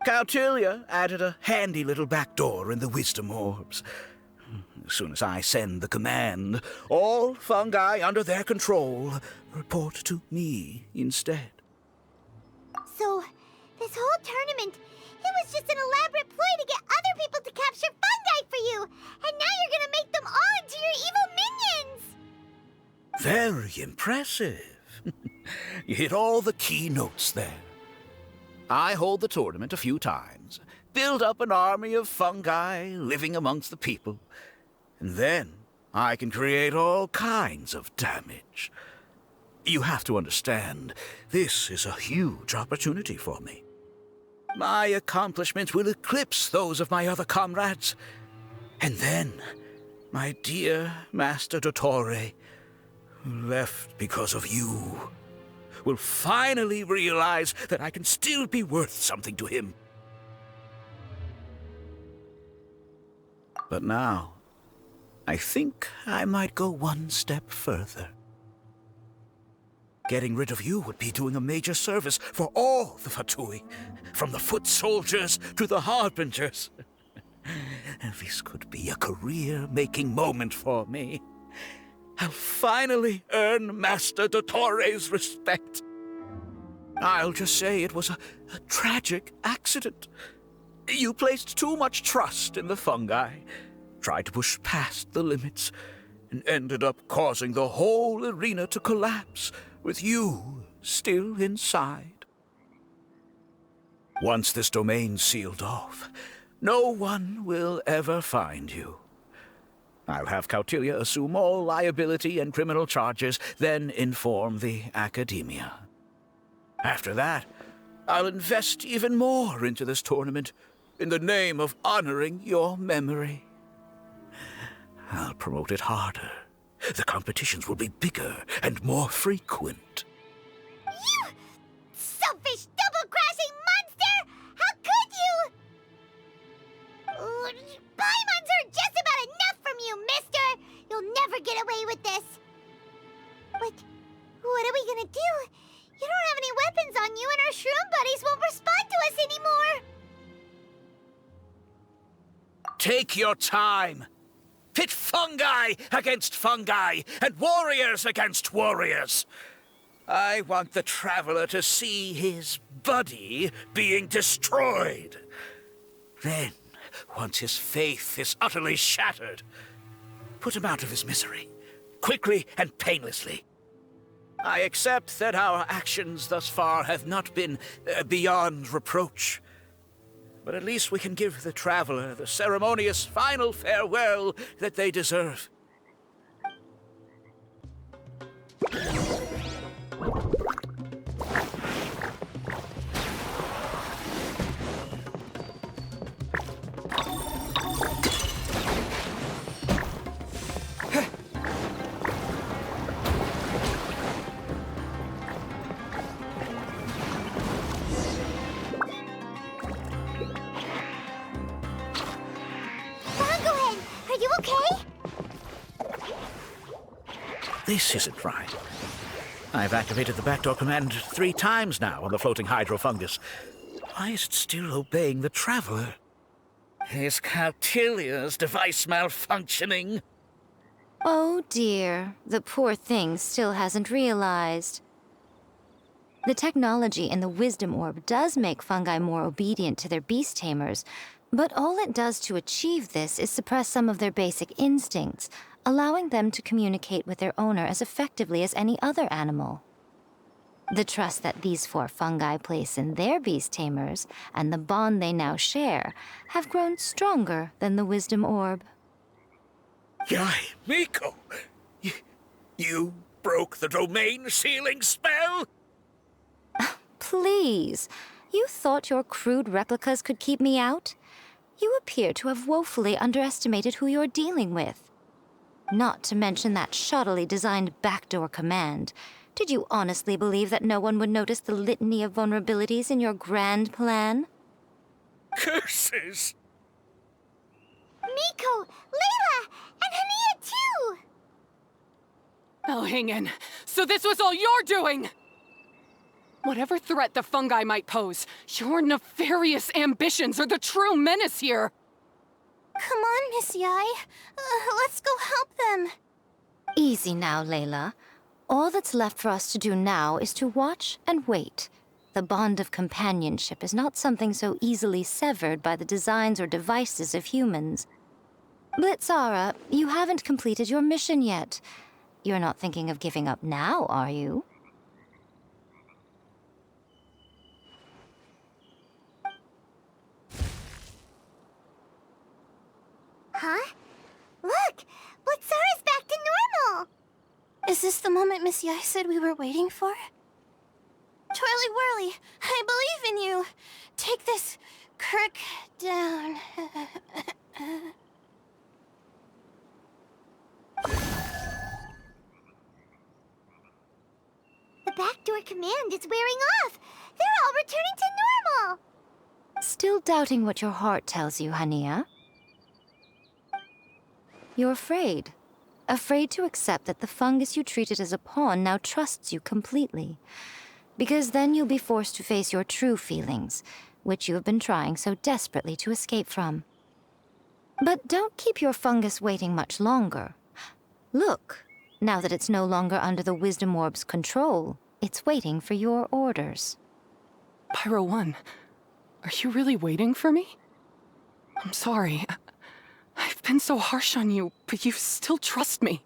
Cautilia added a handy little back door in the wisdom orbs. As soon as I send the command, all fungi under their control report to me instead. So, this whole tournament, it was just an elaborate ploy to get other people to capture fungi for you! And now you're gonna make them all into your evil minions! Very impressive. You hit all the key notes there. I hold the tournament a few times, build up an army of fungi living amongst the people, and then I can create all kinds of damage. You have to understand, this is a huge opportunity for me. My accomplishments will eclipse those of my other comrades. And then, my dear Master Dottore, who left because of you, will finally realize that I can still be worth something to him. But now, I think I might go one step further. Getting rid of you would be doing a major service for all the Fatui, from the foot soldiers to the harbingers. And this could be a career-making moment for me. I'll finally earn Master Dottore's respect. I'll just say it was a tragic accident. You placed too much trust in the fungi, tried to push past the limits, and ended up causing the whole arena to collapse, with you still inside. Once this domain's sealed off, no one will ever find you. I'll have Cautilia assume all liability and criminal charges, then inform the Academia. After that, I'll invest even more into this tournament in the name of honoring your memory. I'll promote it harder. The competitions will be bigger and more frequent. You selfish, double-crashing monster! How could you? Paimons are just about enough from you, mister! You'll never get away with this. But what are we gonna do? You don't have any weapons on you, and our shroom buddies won't respond to us anymore. Take your time. Pit fungi against fungi, and warriors against warriors. I want the Traveler to see his buddy being destroyed. Then, once his faith is utterly shattered, put him out of his misery, quickly and painlessly. I accept that our actions thus far have not been beyond reproach. But at least we can give the Traveler the ceremonious final farewell that they deserve. BongoHead, are you okay? This isn't right. I've activated the backdoor command 3 times now on the floating hydrofungus. Why is it still obeying the Traveler? Is Cautilia's device malfunctioning? Oh dear, the poor thing still hasn't realized. The technology in the Wisdom Orb does make fungi more obedient to their beast tamers, but all it does to achieve this is suppress some of their basic instincts, allowing them to communicate with their owner as effectively as any other animal. The trust that these 4 fungi place in their beast tamers, and the bond they now share, have grown stronger than the Wisdom Orb. Yai, Miko! You broke the domain sealing spell? Please, you thought your crude replicas could keep me out? You appear to have woefully underestimated who you're dealing with. Not to mention that shoddily designed backdoor command. Did you honestly believe that no one would notice the litany of vulnerabilities in your grand plan? Curses! Miko, Layla, and Haniyyah too! Oh, hang in. So this was all you're doing! Whatever threat the fungi might pose, your nefarious ambitions are the true menace here! Come on, Miss Yai. Let's go help them. Easy now, Layla. All that's left for us to do now is to watch and wait. The bond of companionship is not something so easily severed by the designs or devices of humans. Blitzara, you haven't completed your mission yet. You're not thinking of giving up now, are you? Huh? Look! Blitzara's back to normal! Is this the moment Miss Yai said we were waiting for? Twirly Whirly, I believe in you. Take this crook down. The backdoor command is wearing off! They're all returning to normal! Still doubting what your heart tells you, Haniyyah? You're afraid. Afraid to accept that the fungus you treated as a pawn now trusts you completely. Because then you'll be forced to face your true feelings, which you have been trying so desperately to escape from. But don't keep your fungus waiting much longer. Look, now that it's no longer under the Wisdom Orb's control, it's waiting for your orders. Pyro-1, are you really waiting for me? I'm sorry. I've been so harsh on you, but you still trust me.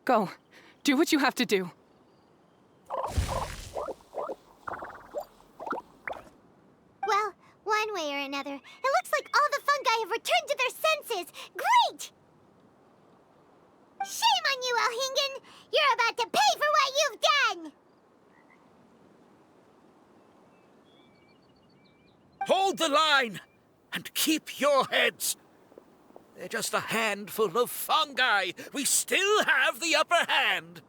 Go. Do what you have to do. Well, one way or another, it looks like all the fungi have returned to their senses! Great! Shame on you, Elhingen! You're about to pay for what you've done! Hold the line and keep your heads. They're just a handful of fungi. We still have the upper hand.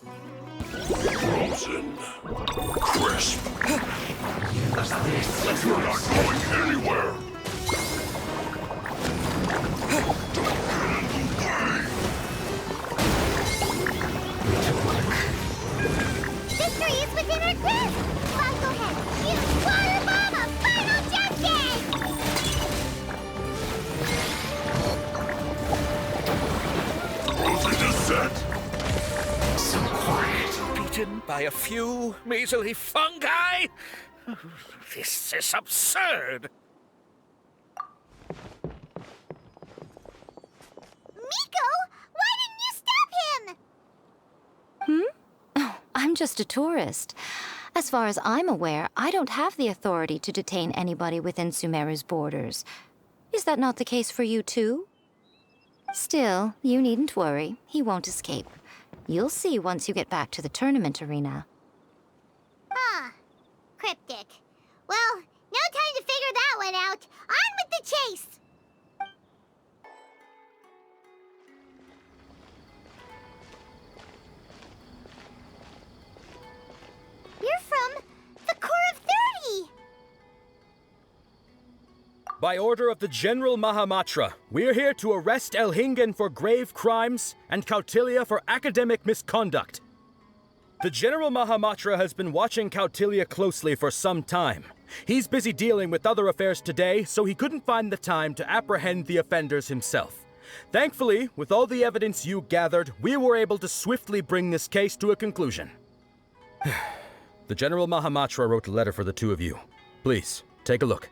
Frozen. Crisp. You're not going anywhere. Don't get in the way. Victory is within our grasp! BongoHead, use Water Bomb of Final Justice! Frozen is set. So quiet. Beaten by a few measly fungi? This is absurd. Miko, why didn't you stop him? Oh, I'm just a tourist. As far as I'm aware, I don't have the authority to detain anybody within Sumeru's borders. Is that not the case for you, too? Still, you needn't worry. He won't escape. You'll see once you get back to the tournament arena. Huh. Cryptic. Well, no time to figure that one out. On with the chase! You're from the Corps of 30! By order of the General Mahamatra, we're here to arrest Elhingen for grave crimes and Kautilya for academic misconduct. The General Mahamatra has been watching Kautilya closely for some time. He's busy dealing with other affairs today, so he couldn't find the time to apprehend the offenders himself. Thankfully, with all the evidence you gathered, we were able to swiftly bring this case to a conclusion. The General Mahamatra wrote a letter for the two of you. Please, take a look.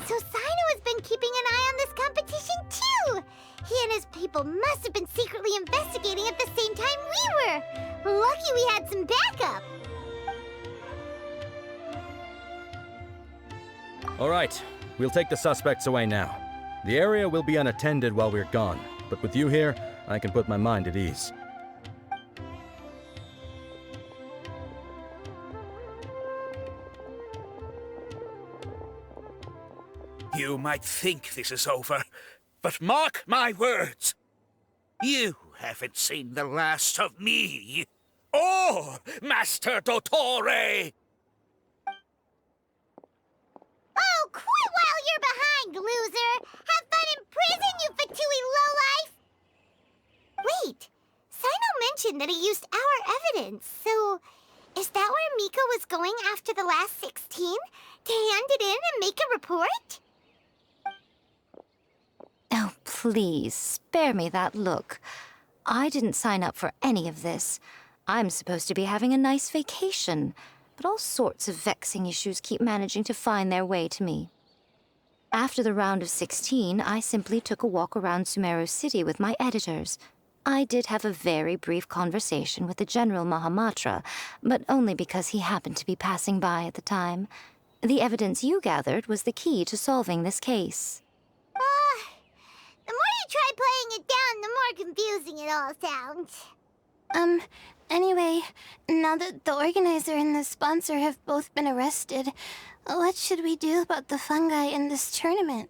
So Sino has been keeping an eye on this competition too! He and his people must have been secretly investigating at the same time we were! Lucky we had some backup! All right, we'll take the suspects away now. The area will be unattended while we're gone, but with you here, I can put my mind at ease. You might think this is over, but mark my words. You haven't seen the last of me, or Master Dottore! Oh, quit while you're behind, loser! Have fun in prison, you fatui lowlife! Wait, Sino mentioned that he used our evidence, so is that where Miko was going after the last 16? To hand it in and make a report? Oh, please, spare me that look. I didn't sign up for any of this. I'm supposed to be having a nice vacation, but all sorts of vexing issues keep managing to find their way to me. After the round of 16, I simply took a walk around Sumeru City with my editors. I did have a very brief conversation with the General Mahamatra, but only because he happened to be passing by at the time. The evidence you gathered was the key to solving this case. The more you try playing it down, the more confusing it all sounds. Anyway, now that the organizer and the sponsor have both been arrested, what should we do about the fungi in this tournament?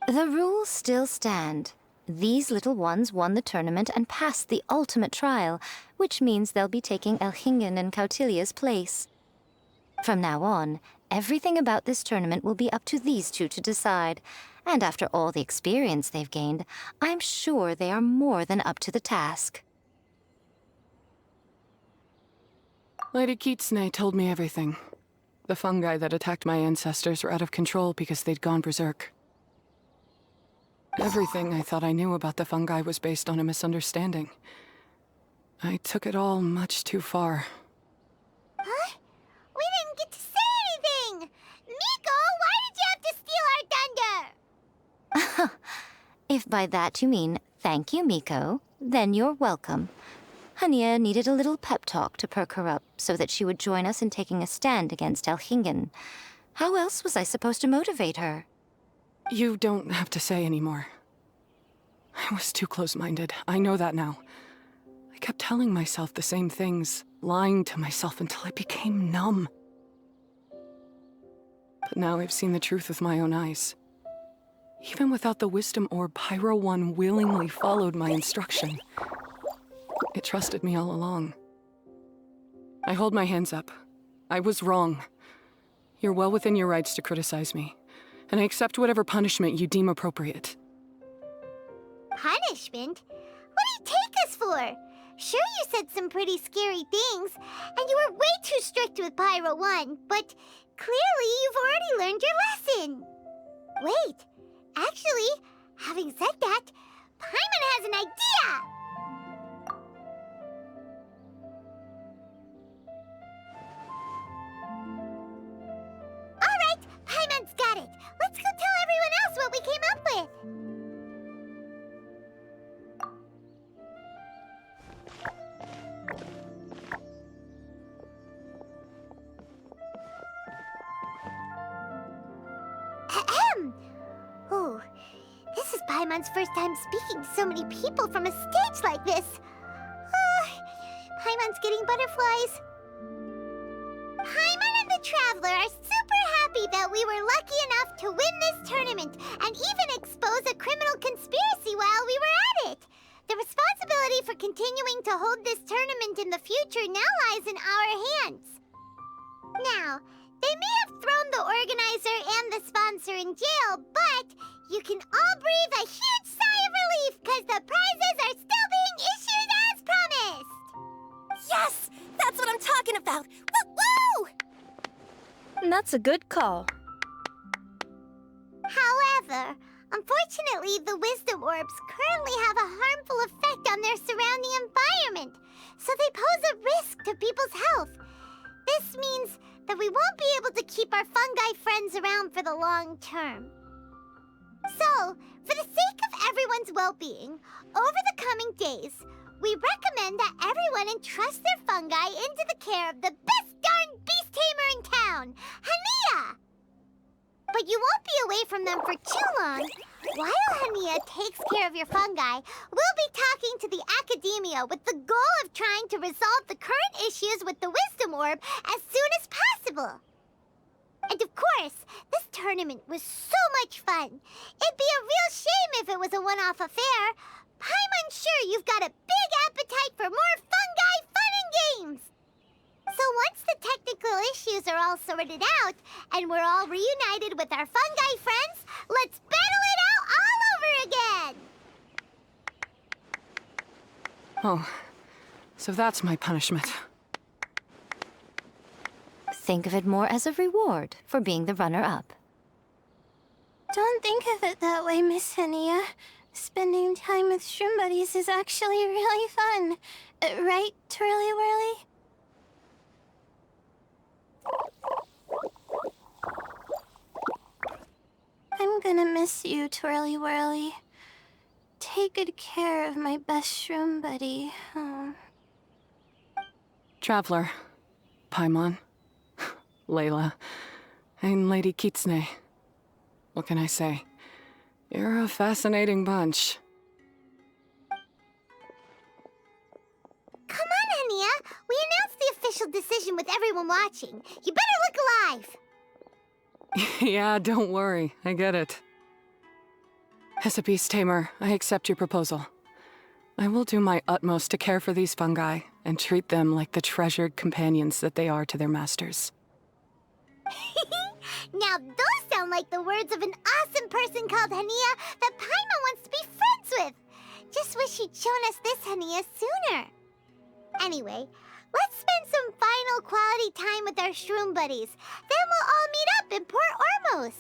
The rules still stand. These little ones won the tournament and passed the ultimate trial, which means they'll be taking Elhingen and Cautilia's place. From now on, everything about this tournament will be up to these two to decide. And after all the experience they've gained, I'm sure they are more than up to the task. Lady Kitsune told me everything. The fungi that attacked my ancestors were out of control because they'd gone berserk. Everything I thought I knew about the fungi was based on a misunderstanding. I took it all much too far. Huh? We didn't get to say anything! Miko, why did you have to steal our thunder? If by that you mean thank you, Miko, then you're welcome. Haniyyah needed a little pep talk to perk her up so that she would join us in taking a stand against Elhingen. How else was I supposed to motivate her? You don't have to say anymore. I was too close-minded. I know that now. I kept telling myself the same things, lying to myself until I became numb. But now I've seen the truth with my own eyes. Even without the wisdom orb, Pyro-1 willingly followed my instruction. It trusted me all along. I hold my hands up. I was wrong. You're well within your rights to criticize me, and I accept whatever punishment you deem appropriate. Punishment? What do you take us for? Sure, you said some pretty scary things, and you were way too strict with Pyro-1, but clearly you've already learned your lesson. Wait, actually, having said that, Paimon has an idea! Alright, Paimon's got it. Let's go tell everyone else what we came up with. Ahem. Oh, this is Paimon's first time speaking to so many people from a stage like this. Paimon's getting butterflies. Paimon and the Traveler are super happy that we were lucky enough to win this tournament and even expose a criminal conspiracy while we were at it. The responsibility for continuing to hold this tournament in the future now lies in our hands. Now, they may have thrown the organizer and the sponsor in jail, but you can all breathe a huge sigh of relief because the prizes are still being issued as promised! Yes! That's what I'm talking about! Woo-woo! That's a good call. However, unfortunately, the wisdom orbs currently have a harmful effect on their surrounding environment, so they pose a risk to people's health. This means that we won't be able to keep our fungi friends around for the long term. So, for the sake of everyone's well-being, over the coming days, we recommend that everyone entrust their fungi into the care of the best darn beast tamer in town, Haniyyah! But you won't be away from them for too long. While Haniyyah takes care of your fungi, we'll be talking to the academia with the goal of trying to resolve the current issues with the Wisdom Orb as soon as possible. And of course, this tournament was so much fun. It'd be a real shame if it was a one-off affair. I'm sure you've got a big appetite for more fungi fun and games. So once the technical issues are all sorted out, and we're all reunited with our fungi friends, let's battle it out all over again! Oh, so that's my punishment. Think of it more as a reward for being the runner-up. Don't think of it that way, Miss Haniyyah. Spending time with shroom buddies is actually really fun. Right, Twirly Whirly? I'm gonna miss you, Twirly Whirly. Take good care of my best shroom buddy. Oh. Traveler, Paimon, Layla, and Lady Kitsune. What can I say? You're a fascinating bunch. Come on, Haniyyah. We announced the official decision with everyone watching. You better look alive. Yeah, don't worry. I get it. As a beast tamer, I accept your proposal. I will do my utmost to care for these fungi and treat them like the treasured companions that they are to their masters. Now those sound like the words of an awesome person called Haniyyah that Paimon wants to be friends with. Just wish he'd shown us this Haniyyah sooner. Anyway, let's spend some final quality time with our shroom buddies. Then we'll all meet up in Port Ormos.